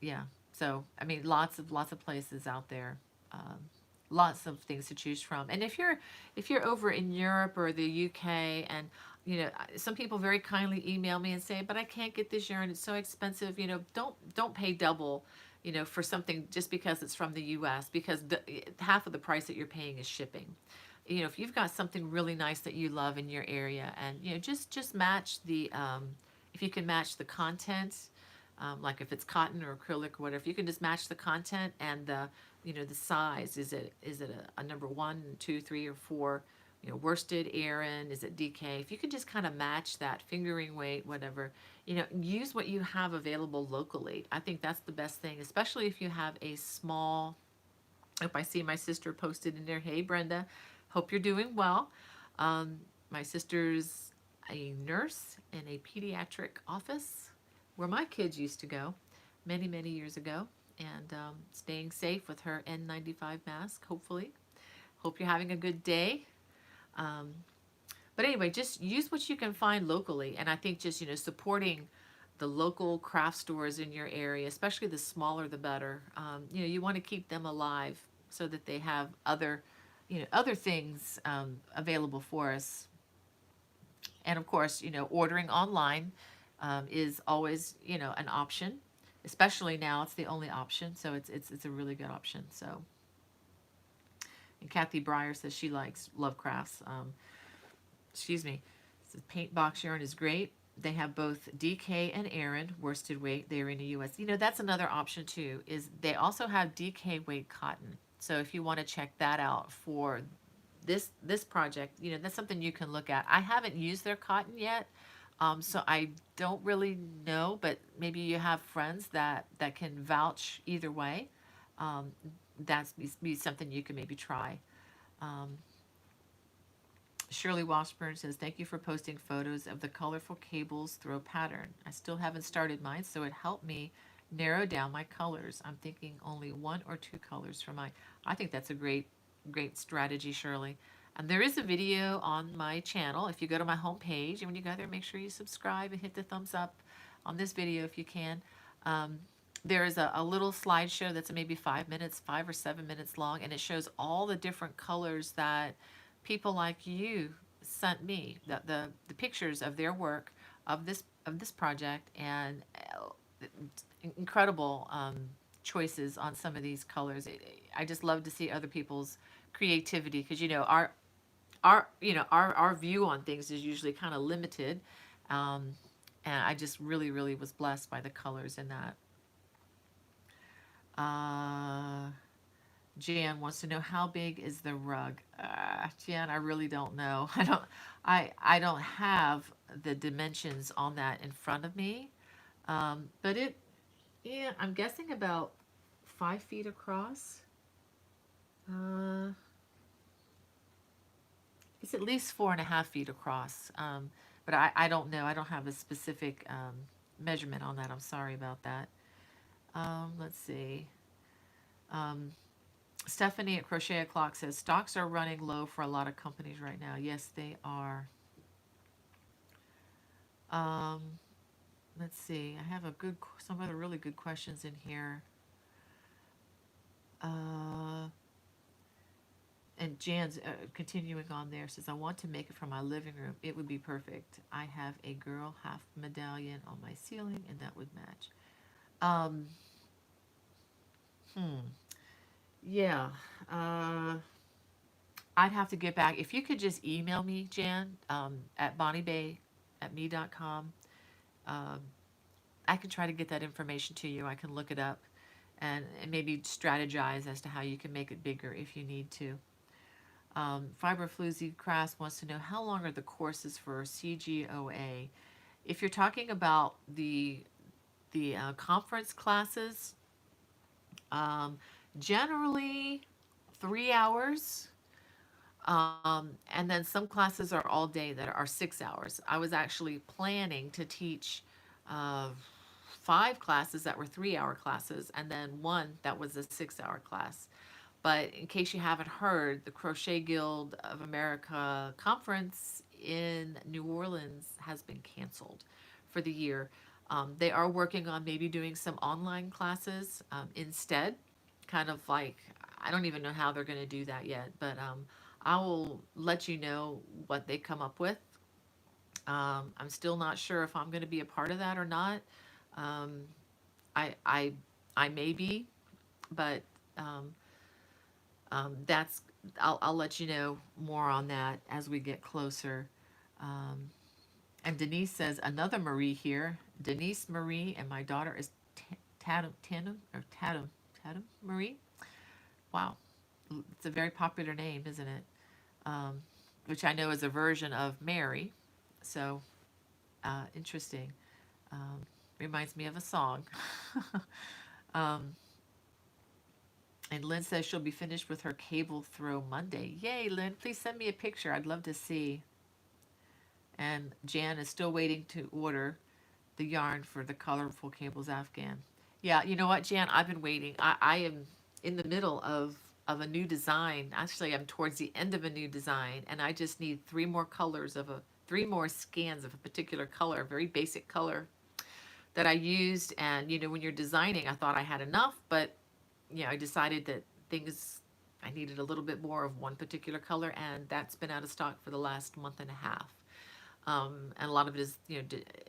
Yeah. So I mean, lots of places out there. Lots of things to choose from. And if you're over in Europe or the UK, and some people very kindly email me and say, but I can't get this yarn, it's so expensive. Don't pay double for something just because it's from the US, because half of the price that you're paying is shipping. If you've got something really nice that you love in your area, and just match the if you can match the content, like if it's cotton or acrylic or whatever, if you can just match the content and the the size. Is it a number 1, 2, 3, or 4? worsted, Aran, is it DK? If you could just kind of match that fingering weight, whatever, use what you have available locally. I think that's the best thing, especially if you have a small. If I see my sister posted in there, hey Brenda, hope you're doing well. Um, my sister's a nurse in a pediatric office where my kids used to go many, many years ago, and staying safe with her N95 mask, hopefully. Hope you're having a good day. Um, but anyway, just use what you can find locally. And I think just, supporting the local craft stores in your area, especially the smaller the better. You want to keep them alive so that they have other things available for us. And of course, ordering online is always, an option. Especially now, it's the only option, so it's a really good option. So, and Kathy Breyer says she likes Love Crafts. Excuse me. So paint box yarn is great. They have both DK and Aran worsted weight. They're in the U.S. That's another option too. Is they also have DK weight cotton. So if you want to check that out for this project, that's something you can look at. I haven't used their cotton yet, so I don't really know. But maybe you have friends that can vouch either way. Um, that's be something you can maybe try. Um, Shirley Washburn says, thank you for posting photos of the colorful cables throw pattern. I still haven't started mine, so it helped me narrow down my colors. I'm thinking only one or two colors for mine. I think that's a great strategy, Shirley. And there is a video on my channel. If you go to my homepage, and when you go there, make sure you subscribe and hit the thumbs up on this video if you can. Um, there is a little slideshow that's maybe 5 minutes, 5 or 7 minutes long, and it shows all the different colors that people like you sent me, the pictures of their work of this project, and incredible choices on some of these colors. I just love to see other people's creativity, because our view on things is usually kind of limited, um, and I just really was blessed by the colors in that. Uh, Jan wants to know, how big is the rug? Jan, I really don't know. I don't have the dimensions on that in front of me. But yeah, I'm guessing about 5 feet across. Uh, it's at least 4.5 feet across. But I don't know. I don't have a specific measurement on that. I'm sorry about that. Let's see. Um, Stephanie at Crochet O'Clock says, stocks are running low for a lot of companies right now. Yes, they are. Um, let's see. I have some other really good questions in here. Uh, and Jan's continuing on there, says, I want to make it from my living room. It would be perfect. I have a girl half medallion on my ceiling, and that would match. Um, hmm. Yeah. Uh, I'd have to get back. If you could just email me, Jan, at bonniebay@me.com. Um, I can try to get that information to you. I can look it up and maybe strategize as to how you can make it bigger if you need to. Fiberfloozy Crass wants to know, how long are the courses for CGOA? If you're talking about the conference classes, um, generally 3 hours. And then some classes are all day that are 6 hours. I was actually planning to teach uh, 5 classes that were 3 hour classes, and then one that was a 6 hour class. But in case you haven't heard, the Crochet Guild of America conference in New Orleans has been canceled for the year. They are working on maybe doing some online classes instead, kind of like, I don't even know how they're going to do that yet, but I will let you know what they come up with. I'm still not sure if I'm going to be a part of that or not. Um, I, I, I may be, but um, that's I'll let you know more on that as we get closer. Um, and Denise says, another Marie here. Denise Marie, and my daughter is Tatum Marie. Wow, it's a very popular name, isn't it? Um, which I know is a version of Mary. So interesting. Um, Reminds me of a song. um, and Lynn says she'll be finished with her cable throw Monday. Yay, Lynn! Please send me a picture. I'd love to see. And Jan is still waiting to order the yarn for the colorful cables afghan. Yeah, you know what, Jan? I've been waiting. I am in the middle of a new design. Actually, I'm towards the end of a new design, and I just need three more scans of a particular color, a very basic color that I used. And when you're designing, I thought I had enough, but I decided that things I needed a little bit more of one particular color, and that's been out of stock for the last month and a half. And a lot of it is,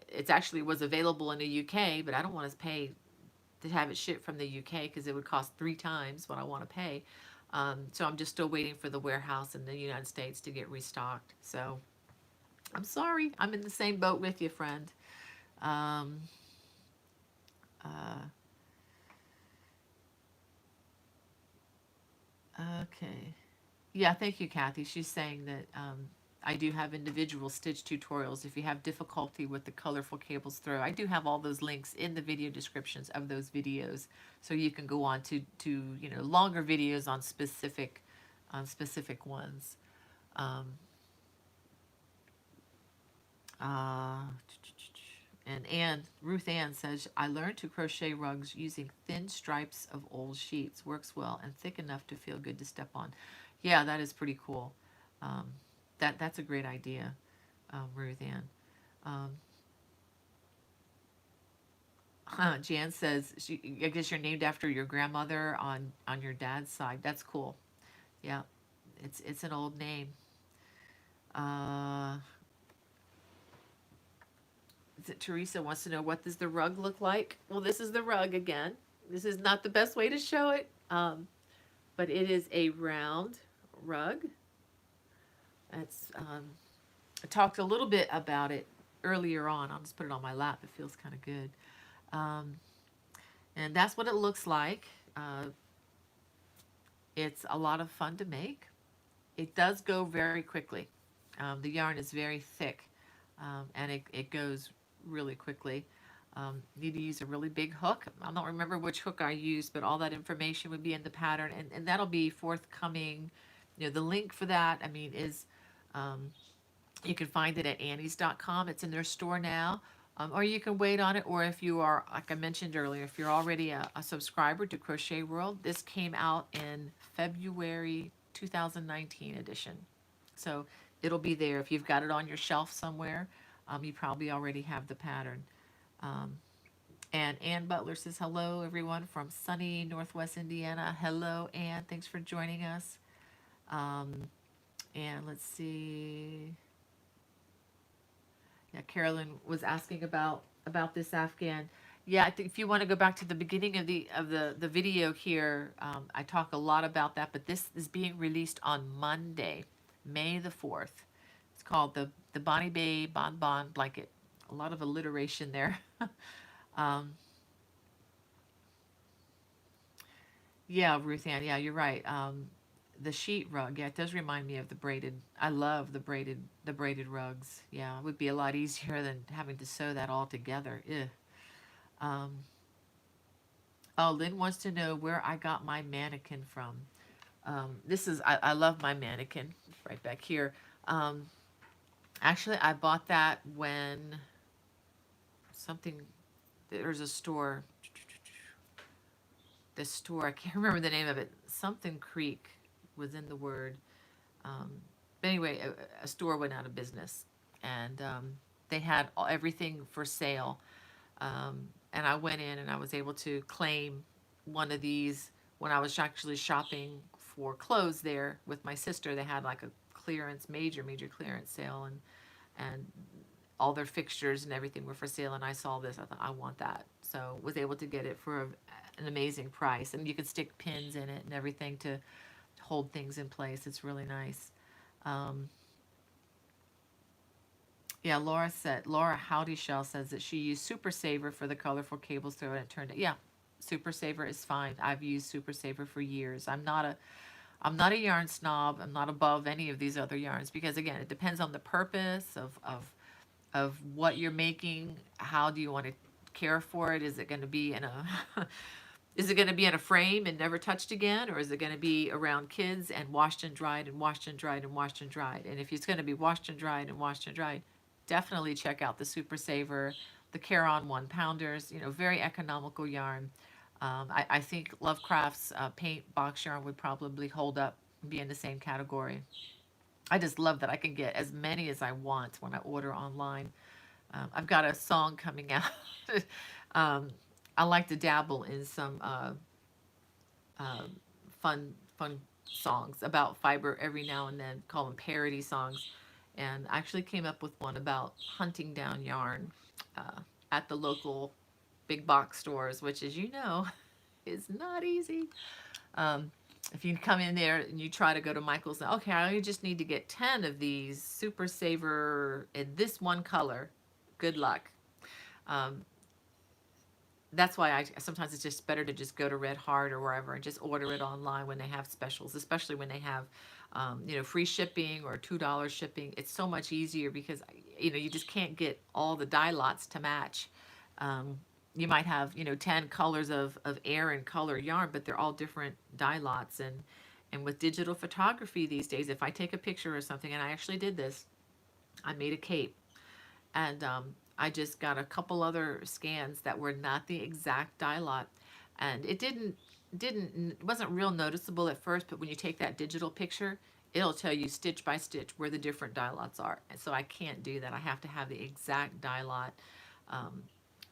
it's actually was available in the UK, but I don't want to pay to have it shipped from the UK because it would cost 3 times what I want to pay. So I'm just still waiting for the warehouse in the United States to get restocked. So I'm sorry, I'm in the same boat with you, friend. Um, uh, okay. Yeah, thank you, Kathy. She's saying that I do have individual stitch tutorials if you have difficulty with the colorful cables throw. I do have all those links in the video descriptions of those videos, so you can go on to longer videos on specific ones. Um, uh, and Ruth Ann says, I learned to crochet rugs using thin stripes of old sheets. Works well and thick enough to feel good to step on. Yeah, that is pretty cool. Um, that's a great idea, Ruth Ann. Um, Jan says, I guess you're named after your grandmother on your dad's side. That's cool. Yeah, it's an old name. Uh, Teresa wants to know, what does the rug look like? Well, this is the rug again. This is not the best way to show it, but it is a round rug. That's I talked a little bit about it earlier on. I'll just put it on my lap. It feels kind of good. Um, and that's what it looks like. It's a lot of fun to make. It does go very quickly. The yarn is very thick, and it goes really quickly. Need to use a really big hook. I don't remember which hook I used, but all that information would be in the pattern, and that'll be forthcoming. The link for that, I mean, is um, you can find it at annies.com. It's in their store now. Or you can wait on it, or if you are, like I mentioned earlier, if you're already a subscriber to Crochet World, this came out in February 2019 edition. So it'll be there. If you've got it on your shelf somewhere, you probably already have the pattern. Um, and Ann Butler says, hello, everyone from sunny Northwest Indiana. Hello, Ann. Thanks for joining us. And let's see. Yeah, Carolyn was asking about this Afghan. Yeah, I think if you want to go back to the beginning of the video here, I talk a lot about that. But this is being released on Monday, May the 4th. It's called the Bonnie Bay Bon Bon Blanket. A lot of alliteration there. um, yeah, Ruth Ann. Yeah, you're right. The sheet rug. Yeah, it does remind me of the braided. I love the braided rugs. Yeah, it would be a lot easier than having to sew that all together. Ugh. Um, oh, Lynn wants to know where I got my mannequin from. This is I love my mannequin. It's right back here. Um, Actually, I bought that when something. There's a store. The store, I can't remember the name of it. Something Creek was in the word. Um, but anyway, a store went out of business, and they had everything for sale. And I went in and I was able to claim one of these when I was actually shopping for clothes there with my sister. They had like a clearance, major clearance sale, and all their fixtures and everything were for sale. And I saw this, I thought I want that, so was able to get it for an amazing price. And you could stick pins in it and everything to hold things in place. It's really nice. Um, yeah, Laura Howdy Shell says that she used Super Saver for the colorful cables through it and it turned it. Yeah, Super Saver is fine. I've used Super Saver for years. I'm not a I'm not a yarn snob. I'm not above any of these other yarns because again, it depends on the purpose of what you're making. How do you want to care for it? Is it going to be in a is it going to be in a frame and never touched again, or is it going to be around kids and washed and dried and washed and dried and washed and dried? And if it's going to be washed and dried and washed and dried, definitely check out the Super Saver, the Caron 1 pounders. You know, very economical yarn. I think Lovecraft's paint box yarn would probably hold up and be in the same category. I just love that I can get as many as I want when I order online. I've got a song coming out. um, I like to dabble in some fun songs about fiber every now and then, call them parody songs. And I actually came up with one about hunting down yarn at the local big box stores, which, as you know, is not easy. Um, if you come in there and you try to go to Michael's, okay, I just need to get 10 of these Super Saver in this one color. Good luck. Um, that's why I sometimes it's just better to just go to Red Heart or wherever and just order it online when they have specials, especially when they have, free shipping or $2 shipping. It's so much easier because you just can't get all the dye lots to match. Um, you might have 10 colors of air and color yarn, but they're all different dye lots. And with digital photography these days, if I take a picture or something, and I actually did this, I made a cape and I just got a couple other scans that were not the exact dye lot, and it wasn't real noticeable at first, but when you take that digital picture, it'll tell you stitch by stitch where the different dye lots are, and so I can't do that. I have to have the exact dye lot, um,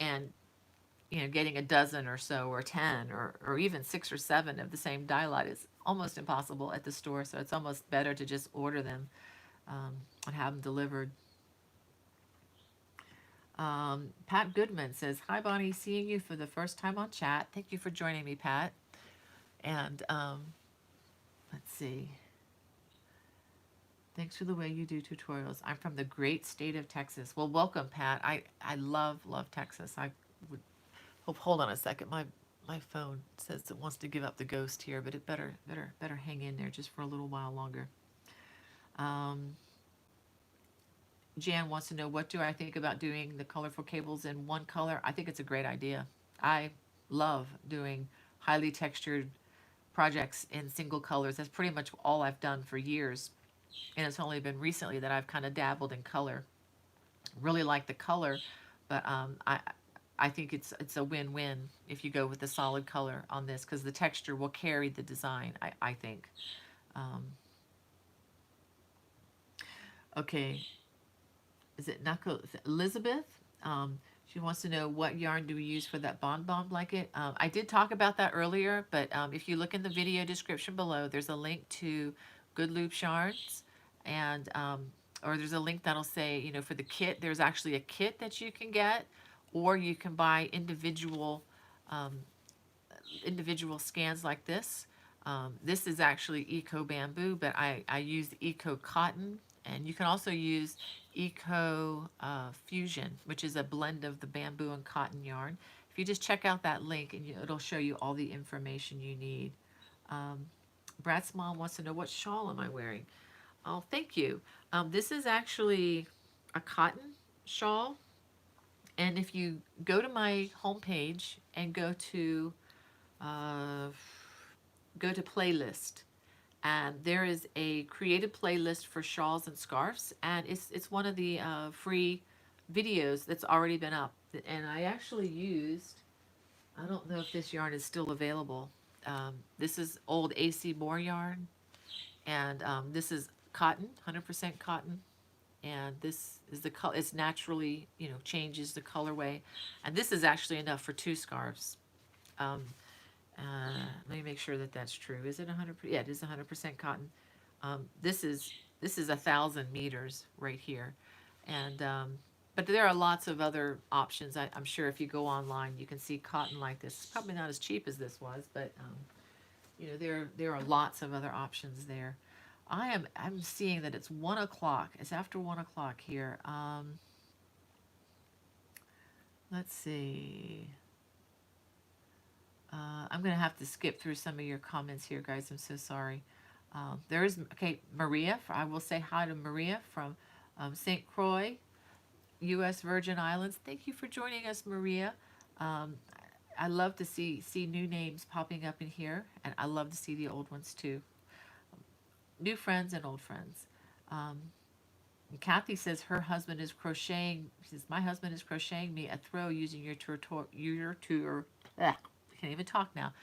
and getting a dozen or so, or 10, or even 6 or 7 of the same dye lot is almost impossible at the store. So it's almost better to just order them and have them delivered. Pat Goodman says, "Hi, Bonnie. Seeing you for the first time on chat. Thank you for joining me, Pat. And let's see. Thanks for the way you do tutorials. I'm from the great state of Texas." Well, welcome, Pat. I love Texas. I would hope. Hold on a second. My phone says it wants to give up the ghost here, but it better hang in there just for a little while longer. Um, Jan wants to know, what do I think about doing the colorful cables in one color? I think it's a great idea. I love doing highly textured projects in single colors. That's pretty much all I've done for years. And it's only been recently that I've kind of dabbled in color. Really like the color, but I think it's a win-win if you go with the solid color on this, because the texture will carry the design, I think. Um, okay, is it Knuckle Elizabeth? She wants to know, what yarn do we use for that bonbon blanket. I did talk about that earlier, but if you look in the video description below, there's a link to Good Loops yarns, and or there's a link that'll say, for the kit. There's actually a kit that you can get, or you can buy um, individual scans like this. This is actually Eco Bamboo, but I use Eco Cotton, and you can also use Eco Fusion, which is a blend of the bamboo and cotton yarn. If you just check out that link, and it'll show you all the information you need. Um, Brad's mom wants to know, what shawl am I wearing? Oh, thank you. This is actually a cotton shawl, and if you go to my homepage and uh, go to playlist, and there is a created playlist for shawls and scarves, and it's one of the free videos that's already been up. And I actually used, I don't know if this yarn is still available. This is old AC Moore yarn, and this is cotton, 100% cotton. And this is the color. It's naturally, changes the colorway, and this is actually enough for 2 scarves. Um, Let me make sure that that's true. Is it 100%? Yeah, it is 100% cotton. This is 1,000 meters right here, and but there are lots of other options. I'm sure if you go online, you can see cotton like this. It's probably not as cheap as this was, but there are lots of other options there. I'm seeing that it's 1 o'clock. It's after 1 o'clock here. Let's see. I'm going to have to skip through some of your comments here, guys. I'm so sorry. There is, okay, Maria. I will say hi to Maria from St. Croix, U.S. Virgin Islands. Thank you for joining us, Maria. Um, I love to see new names popping up in here, and I love to see the old ones too. New friends and old friends. Um, Kathy says her husband is crocheting. She says my husband is crocheting me a throw using I can't even talk now.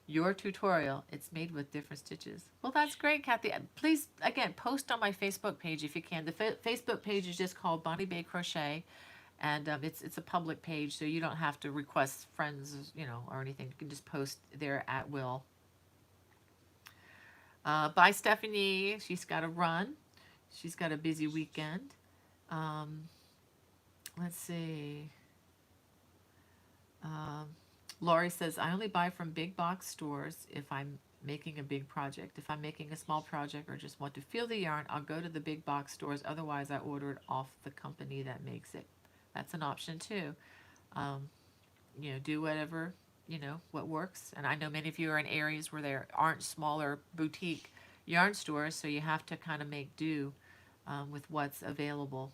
Your tutorial. It's made with different stitches. Well, that's great, Kathy. Please again post on my Facebook page if you can. The Facebook page is just called Bonnie Bay Crochet, and it's a public page, so you don't have to request friends, or anything. You can just post there at will. Bye, Stephanie. She's got to run. She's got a busy weekend. Um, let's see. Um, Lori says, I only buy from big box stores if I'm making a big project. If I'm making a small project or just want to feel the yarn, I'll go to the big box stores. Otherwise, I order it off the company that makes it. That's an option too. Um, do whatever, what works. And I know many of you are in areas where there aren't smaller boutique yarn stores, so you have to kind of make do with what's available.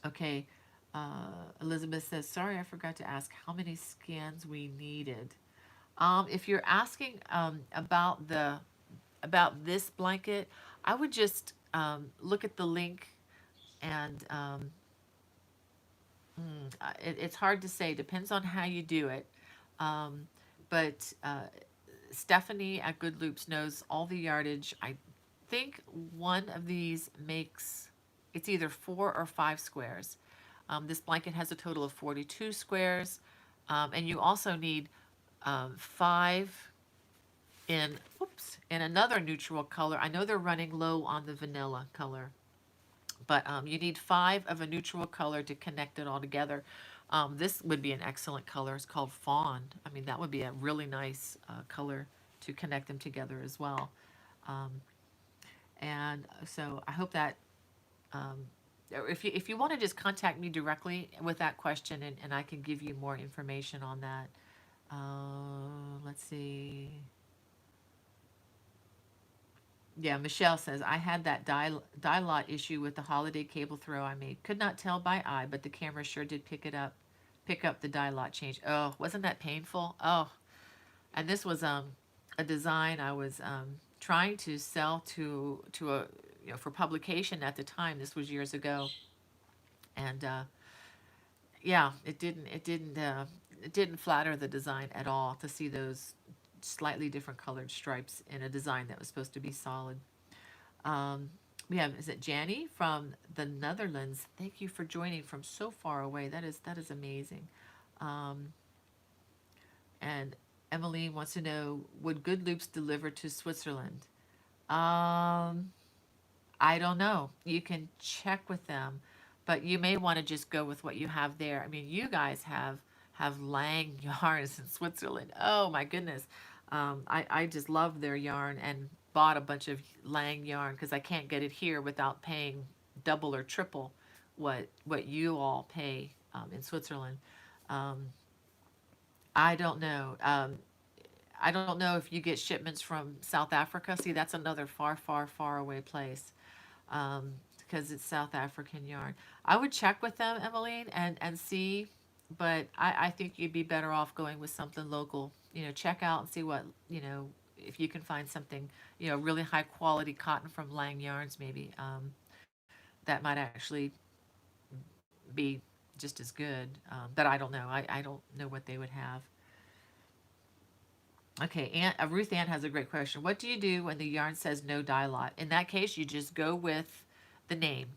Okay, Elizabeth says, sorry, I forgot to ask how many scans we needed. If you're asking about this blanket, I would just look at the link and it's hard to say. Depends on how you do it. Um, but Stephanie at Good Loops knows all the yardage. I think one of these makes, it's either 4 or 5 squares. This blanket has a total of 42 squares. And you also need 5 in another neutral color. I know they're running low on the vanilla color, but you need 5 of a neutral color to connect it all together. This would be an excellent color. It's called fawn. I mean, that would be a really nice color to connect them together as well. Um, and so I hope that if you want to just contact me directly with that question, and I can give you more information on that. Let's see. Yeah, Michelle says, I had that dye lot issue with the holiday cable throw I made. Could not tell by eye, but the camera sure did pick up the dye lot change. Oh, wasn't that painful? Oh, and this was a design I was trying to sell to a, for publication at the time. This was years ago, and yeah, it didn't flatter the design at all to see those slightly different colored stripes in a design that was supposed to be solid. Um, we have, is it Janny from the Netherlands? Thank you for joining from so far away. That is amazing. Um, and Emmeline wants to know, would Good Loops deliver to Switzerland? Um, I don't know. You can check with them, but you may want to just go with what you have there. I mean, you guys have Lang yarns in Switzerland. Oh my goodness. I just love their yarn and bought a bunch of Lang yarn because I can't get it here without paying double or triple what you all pay in Switzerland. Um, I don't know. I don't know if you get shipments from South Africa. See, that's another far, far, far away place because it's South African yarn. I would check with them, Emmeline, and see, but I think you'd be better off going with something local. Check out and see what, if you can find something, really high quality cotton from Lang Yarns, maybe. That might actually be just as good. But I don't know. I don't know what they would have. Okay, Ruth Ann has a great question. What do you do when the yarn says no dye lot? In that case, you just go with the name.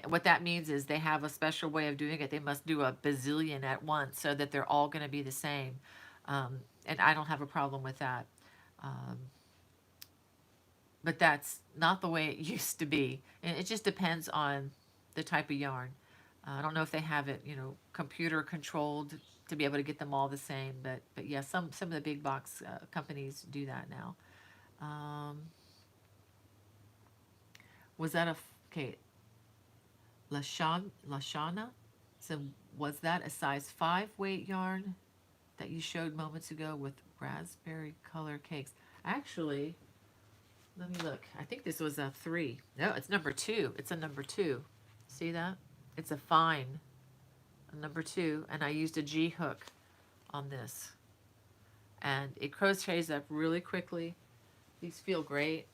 What that means is they have a special way of doing it. They must do a bazillion at once so that they're all going to be the same. And I don't have a problem with that. Um, but that's not the way it used to be. And it just depends on the type of yarn. I don't know if they have it, computer controlled to be able to get them all the same, but yeah, some of the big box companies do that now. Um, was that okay? Lashana, so was that a size 5 weight yarn that you showed moments ago with raspberry color cakes? Actually, Let me look. I think this was a 3. No, it's number 2. It's a number 2. See that? It's a fine, a number 2, and I used a G hook on this. And it crochets up really quickly. These feel great.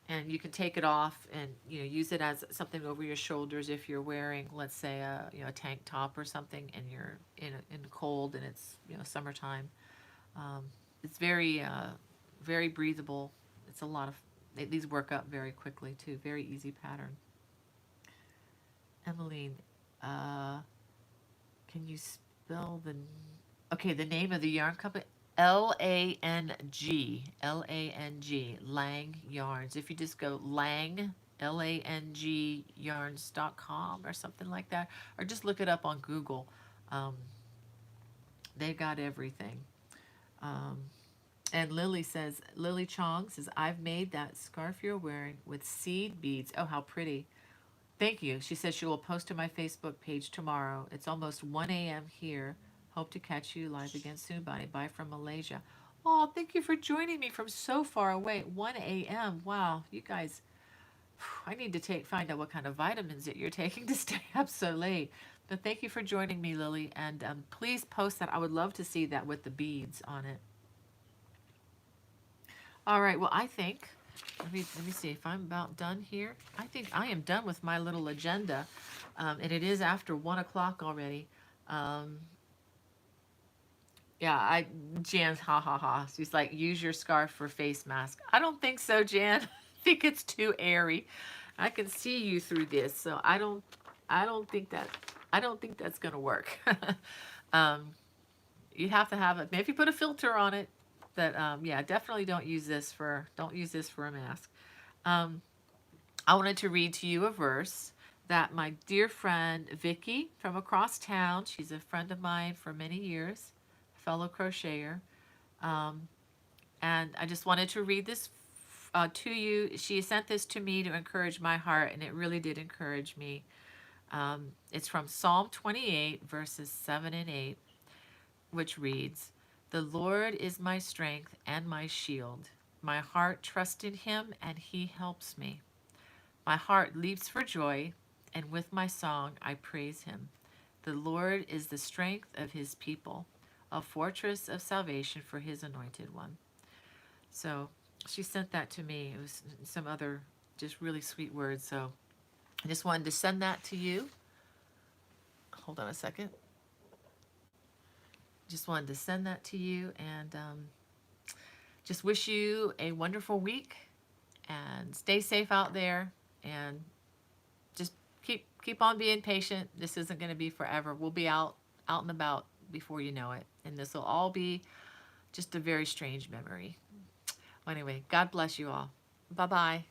And you can take it off and use it as something over your shoulders if you're wearing, let's say, a tank top or something, and you're in cold and it's summertime. It's very breathable. It's a lot of these work up very quickly too. Very easy pattern. Emmeline, can you spell the name of the yarn company? Lang, Lang Yarns. If you just go Lang, Lang yarns.com or something like that, or just look it up on Google. They've got everything. And Lily Chong says, I've made that scarf you're wearing with seed beads. Oh, how pretty. Thank you. She says she will post to my Facebook page tomorrow. It's almost 1 a.m. here. Hope to catch you live again soon, Bonnie. Bye from Malaysia. Oh, thank you for joining me from so far away. 1 a.m. Wow, you guys, I need to find out what kind of vitamins that you're taking to stay up so late. But thank you for joining me, Lily. And please post that. I would love to see that with the beads on it. All right, well, I think, let me see if I'm about done here. I think I am done with my little agenda, and it is after 1 o'clock already. Yeah, Jan's ha ha ha. She's like, use your scarf for face mask. I don't think so, Jan. I think it's too airy. I can see you through this, so I don't think that's gonna work. You have to have it. Maybe put a filter on it. But yeah, definitely don't use this for a mask. I wanted to read to you a verse that my dear friend Vicky from across town, she's a friend of mine for many years, fellow crocheter, and I just wanted to read this to you. She sent this to me to encourage my heart, and it really did encourage me. It's from Psalm 28, verses 7 and 8, which reads, the Lord is my strength and my shield. My heart trusts in him, and he helps me. My heart leaps for joy, and with my song I praise him. The Lord is the strength of his people, a fortress of salvation for his anointed one. So she sent that to me. It was some other just really sweet words. So I just wanted to send that to you. Hold on a second. Just wanted to send that to you, and just wish you a wonderful week, and stay safe out there, and just keep on being patient. This isn't going to be forever. We'll be out and about before you know it, and this will all be just a very strange memory. Well, anyway, God bless you all. Bye-bye.